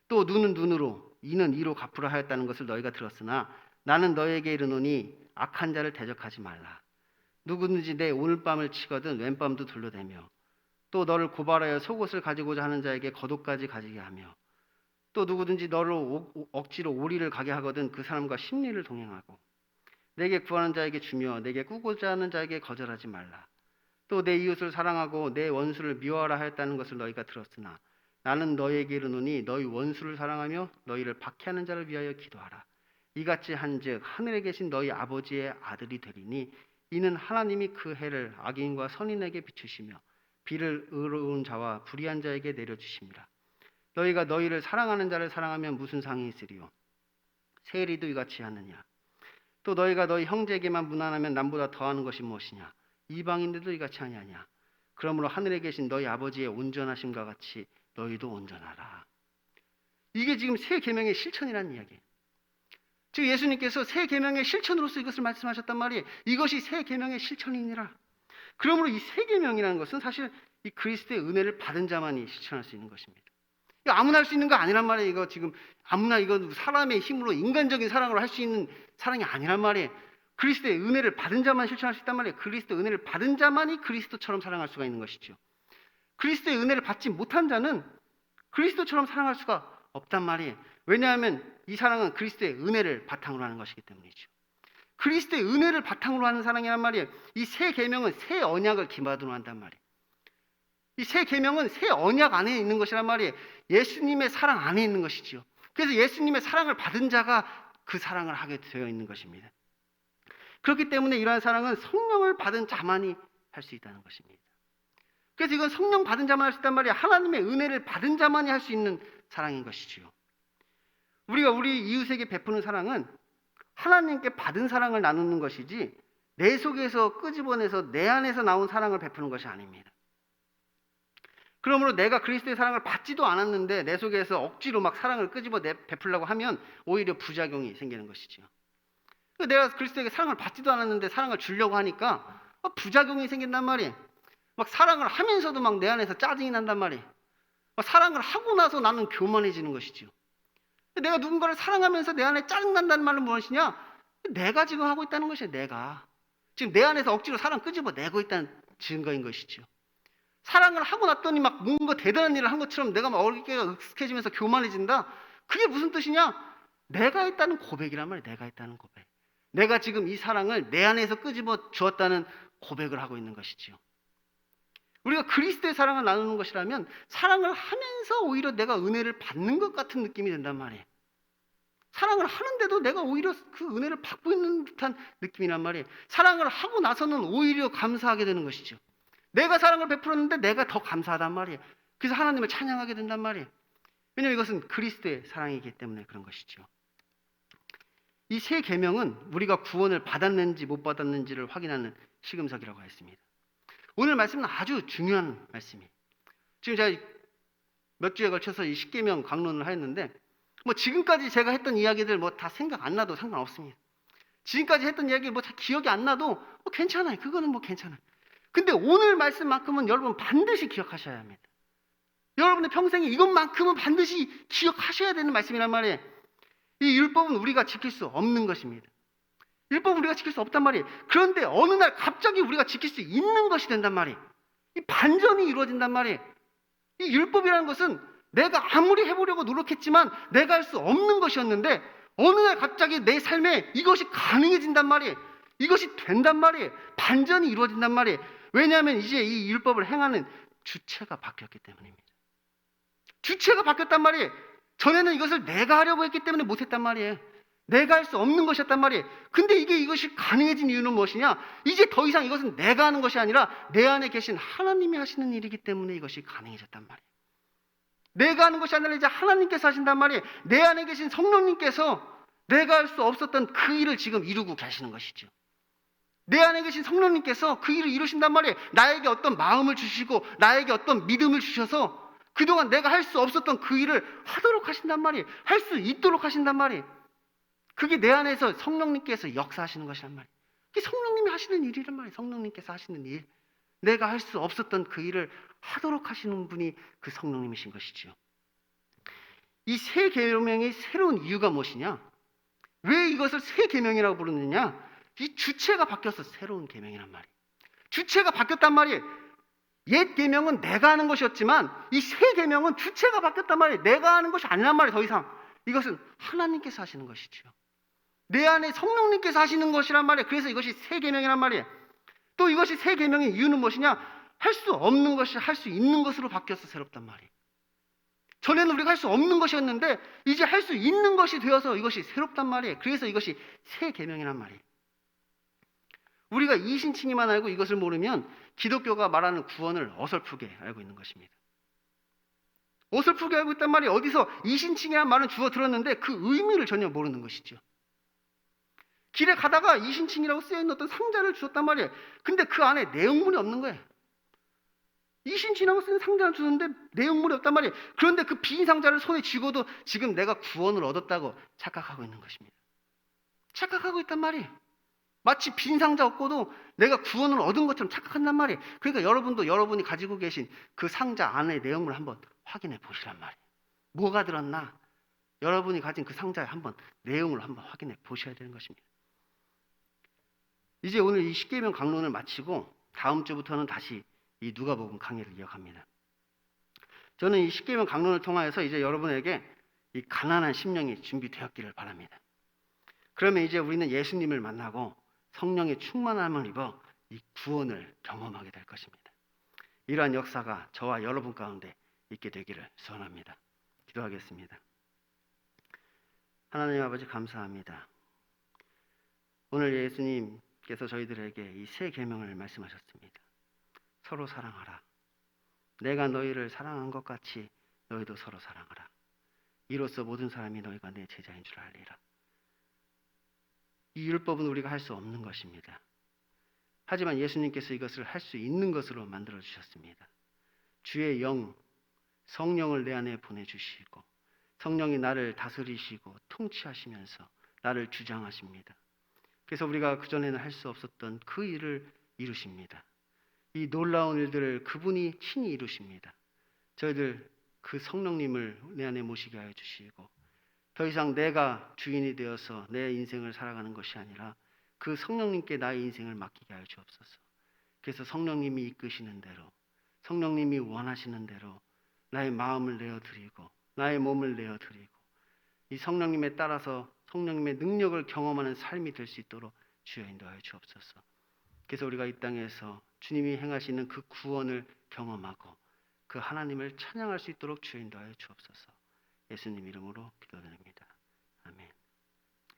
또 눈은 눈으로 이는 이로 갚으라 하였다는 것을 너희가 들었으나 나는 너희에게 이르노니 악한 자를 대적하지 말라. 누구든지 내 오늘 밤을 치거든 왼밤도 둘러대며 또 너를 고발하여 속옷을 가지고자 하는 자에게 겉옷까지 가지게 하며 또 누구든지 너를 억지로 오리를 가게 하거든 그 사람과 심리를 동행하고 내게 구하는 자에게 주며 내게 꾸고자 하는 자에게 거절하지 말라. 또 내 이웃을 사랑하고 내 원수를 미워하라 하였다는 것을 너희가 들었으나 나는 너희에게 이르노니 너희 원수를 사랑하며 너희를 박해하는 자를 위하여 기도하라. 이같이 한즉 하늘에 계신 너희 아버지의 아들이 되리니 이는 하나님이 그 해를 악인과 선인에게 비추시며 비를 의로운 자와 불의한 자에게 내려주십니다. 너희가 너희를 사랑하는 자를 사랑하면 무슨 상이 있으리요? 세리도 이같이 하느냐? 또 너희가 너희 형제에게만 무난하면 남보다 더하는 것이 무엇이냐? 이방인들도 이같이 하냐냐? 그러므로 하늘에 계신 너희 아버지의 온전하심과 같이 너희도 온전하라. 이게 지금 새 계명의 실천이라는 이야기예요. 즉 예수님께서 새 계명의 실천으로서 이것을 말씀하셨단 말이에요. 이것이 새 계명의 실천이니라. 그러므로 이 새 계명이라는 것은 사실 이 그리스도의 은혜를 받은 자만이 실천할 수 있는 것입니다. 이거 아무나 할 수 있는 거 아니란 말이에요. 이거 지금 아무나 이거 사람의 힘으로 인간적인 사랑으로 할 수 있는 사랑이 아니란 말이에요. 그리스도의 은혜를 받은 자만 실천할 수 있단 말이에요. 그리스도의 은혜를 받은 자만이 그리스도처럼 사랑할 수가 있는 것이죠. 그리스도의 은혜를 받지 못한 자는 그리스도처럼 사랑할 수가 없단 말이에요. 왜냐하면 이 사랑은 그리스도의 은혜를 바탕으로 하는 것이기 때문이죠. 그리스도의 은혜를 바탕으로 하는 사랑이란 말이에요. 이 새 계명은 새 언약을 기반으로 한단 말이에요. 이 새 계명은 새 언약 안에 있는 것이란 말이에요. 예수님의 사랑 안에 있는 것이지요. 그래서 예수님의 사랑을 받은 자가 그 사랑을 하게 되어 있는 것입니다. 그렇기 때문에 이러한 사랑은 성령을 받은 자만이 할 수 있다는 것입니다. 그래서 이건 성령 받은 자만 할 수 있단 말이에요. 하나님의 은혜를 받은 자만이 할 수 있는 사랑인 것이지요. 우리가 우리 이웃에게 베푸는 사랑은 하나님께 받은 사랑을 나누는 것이지 내 속에서 끄집어내서 내 안에서 나온 사랑을 베푸는 것이 아닙니다. 그러므로 내가 그리스도의 사랑을 받지도 않았는데 내 속에서 억지로 막 사랑을 끄집어 베풀려고 하면 오히려 부작용이 생기는 것이지요. 내가 그리스도에게 사랑을 받지도 않았는데 사랑을 주려고 하니까 부작용이 생긴단 말이에요. 막 사랑을 하면서도 막 내 안에서 짜증이 난단 말이에요. 막 사랑을 하고 나서 나는 교만해지는 것이지요. 내가 누군가를 사랑하면서 내 안에 짜증난다는 말은 무엇이냐? 내가 지금 하고 있다는 것이에요. 내가 지금 내 안에서 억지로 사랑 끄집어 내고 있다는 증거인 것이죠. 사랑을 하고 났더니 막 뭔가 대단한 일을 한 것처럼 내가 막 어깨가 으쓱해지면서 교만해진다. 그게 무슨 뜻이냐? 내가 했다는 고백이란 말이에요. 내가 했다는 고백. 내가 지금 이 사랑을 내 안에서 끄집어 주었다는 고백을 하고 있는 것이지요. 우리가 그리스도의 사랑을 나누는 것이라면 사랑을 하면서 오히려 내가 은혜를 받는 것 같은 느낌이 든단 말이에요. 사랑을 하는데도 내가 오히려 그 은혜를 받고 있는 듯한 느낌이란 말이에요. 사랑을 하고 나서는 오히려 감사하게 되는 것이죠. 내가 사랑을 베풀었는데 내가 더 감사하단 말이에요. 그래서 하나님을 찬양하게 된단 말이에요. 왜냐하면 이것은 그리스도의 사랑이기 때문에 그런 것이죠. 이 새 계명은 우리가 구원을 받았는지 못 받았는지를 확인하는 시금석이라고 했습니다. 오늘 말씀은 아주 중요한 말씀이에요. 지금 제가 몇 주에 걸쳐서 이 십계명 강론을 하였는데 뭐 지금까지 제가 했던 이야기들 뭐 다 생각 안 나도 상관없습니다. 지금까지 했던 이야기 뭐 다 기억이 안 나도 뭐 괜찮아요. 그거는 뭐 괜찮아요. 근데 오늘 말씀만큼은 여러분 반드시 기억하셔야 합니다. 여러분의 평생에 이것만큼은 반드시 기억하셔야 되는 말씀이란 말이에요. 이 율법은 우리가 지킬 수 없는 것입니다. 율법은 우리가 지킬 수 없단 말이에요. 그런데 어느 날 갑자기 우리가 지킬 수 있는 것이 된단 말이에요. 이 반전이 이루어진단 말이에요. 이 율법이라는 것은 내가 아무리 해보려고 노력했지만 내가 할 수 없는 것이었는데 어느 날 갑자기 내 삶에 이것이 가능해진단 말이에요. 이것이 된단 말이에요. 반전이 이루어진단 말이에요. 왜냐하면 이제 이 율법을 행하는 주체가 바뀌었기 때문입니다. 주체가 바뀌었단 말이에요. 전에는 이것을 내가 하려고 했기 때문에 못했단 말이에요. 내가 할 수 없는 것이었단 말이에요. 근데 이것이 가능해진 이유는 무엇이냐? 이제 더 이상 이것은 내가 하는 것이 아니라 내 안에 계신 하나님이 하시는 일이기 때문에 이것이 가능해졌단 말이에요. 내가 하는 것이 아니라 이제 하나님께서 하신단 말이에요. 내 안에 계신 성령님께서 내가 할 수 없었던 그 일을 지금 이루고 계시는 것이죠. 내 안에 계신 성령님께서 그 일을 이루신단 말이에요. 나에게 어떤 마음을 주시고 나에게 어떤 믿음을 주셔서 그동안 내가 할 수 없었던 그 일을 하도록 하신단 말이에요. 할 수 있도록 하신단 말이에요. 그게 내 안에서 성령님께서 역사하시는 것이란 말이에요. 그게 성령님이 하시는 일이란 말이에요. 성령님께서 하시는 일. 내가 할 수 없었던 그 일을 하도록 하시는 분이 그 성령님이신 것이죠. 이 새 계명의 새로운 이유가 무엇이냐? 왜 이것을 새 계명이라고 부르느냐? 이 주체가 바뀌어서 새로운 계명이란 말이에요. 주체가 바뀌었단 말이에요. 옛 계명은 내가 하는 것이었지만 이 새 계명은 주체가 바뀌었단 말이에요. 내가 하는 것이 아니란 말이에요. 더 이상 이것은 하나님께서 하시는 것이죠. 내 안에 성령님께서 하시는 것이란 말이에요. 그래서 이것이 새 계명이란 말이에요. 또 이것이 새 계명의 이유는 무엇이냐? 할 수 없는 것이 할 수 있는 것으로 바뀌어서 새롭단 말이에요. 전에는 우리가 할 수 없는 것이었는데 이제 할 수 있는 것이 되어서 이것이 새롭단 말이에요. 그래서 이것이 새 계명이란 말이에요. 우리가 이신칭의만 알고 이것을 모르면 기독교가 말하는 구원을 어설프게 알고 있는 것입니다. 어설프게 알고 있단 말이에요. 어디서 이신칭의란 말은 주워 들었는데 그 의미를 전혀 모르는 것이죠. 길에 가다가 이신칭이라고 쓰여있는 어떤 상자를 주었단 말이에요. 근데 그 안에 내용물이 없는 거예요. 이신칭이라고 쓰는 상자를 주는데 내용물이 없단 말이에요. 그런데 그 빈 상자를 손에 쥐고도 지금 내가 구원을 얻었다고 착각하고 있는 것입니다. 착각하고 있단 말이에요. 마치 빈 상자 없고도 내가 구원을 얻은 것처럼 착각한단 말이에요. 그러니까 여러분도 여러분이 가지고 계신 그 상자 안의 내용물을 한번 확인해 보시란 말이에요. 뭐가 들었나? 여러분이 가진 그 상자에 한번 내용을 한번 확인해 보셔야 되는 것입니다. 이제 오늘 이 십계명 강론을 마치고 다음 주부터는 다시 이 누가복음 강의를 이어갑니다. 저는 이 십계명 강론을 통하여서 이제 여러분에게 이 가난한 심령이 준비되었기를 바랍니다. 그러면 이제 우리는 예수님을 만나고 성령의 충만함을 입어 이 구원을 경험하게 될 것입니다. 이러한 역사가 저와 여러분 가운데 있게 되기를 소원합니다. 기도하겠습니다. 하나님 아버지 감사합니다. 오늘 예수님께서 저희들에게 이 새 계명을 말씀하셨습니다. 서로 사랑하라. 내가 너희를 사랑한 것 같이 너희도 서로 사랑하라. 이로써 모든 사람이 너희가 내 제자인 줄 알리라. 이 율법은 우리가 할 수 없는 것입니다. 하지만 예수님께서 이것을 할 수 있는 것으로 만들어 주셨습니다. 주의 영, 성령을 내 안에 보내주시고 성령이 나를 다스리시고 통치하시면서 나를 주장하십니다. 그래서 우리가 그전에는 할 수 없었던 그 일을 이루십니다. 이 놀라운 일들을 그분이 친히 이루십니다. 저희들 그 성령님을 내 안에 모시게 하여 주시고 더 이상 내가 주인이 되어서 내 인생을 살아가는 것이 아니라 그 성령님께 나의 인생을 맡기게 하여 주옵소서. 그래서 성령님이 이끄시는 대로 성령님이 원하시는 대로 나의 마음을 내어드리고 나의 몸을 내어드리고 이 성령님에 따라서 성령님의 능력을 경험하는 삶이 될 수 있도록 주여 인도하여 주옵소서. 그래서 우리가 이 땅에서 주님이 행하시는 그 구원을 경험하고 그 하나님을 찬양할 수 있도록 주여 인도하여 주옵소서. 예수님 이름으로 기도드립니다. 아멘.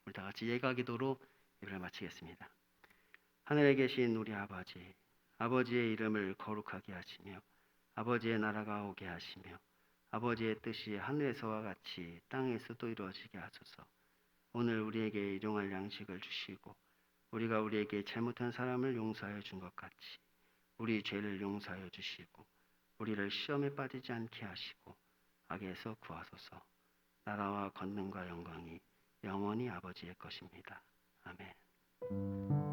우리 다 같이 예가 기도로 예배를 마치겠습니다. 하늘에 계신 우리 아버지, 아버지의 이름을 거룩하게 하시며 아버지의 나라가 오게 하시며 아버지의 뜻이 하늘에서와 같이 땅에서도 이루어지게 하소서. 오늘 우리에게 일용할 양식을 주시고 우리가 우리에게 잘못한 사람을 용서하여 준 것 같이 우리 죄를 용서하여 주시고 우리를 시험에 빠지지 않게 하시고 악에서 구하소서. 나라와 권능과 영광이 영원히 아버지의 것입니다. 아멘.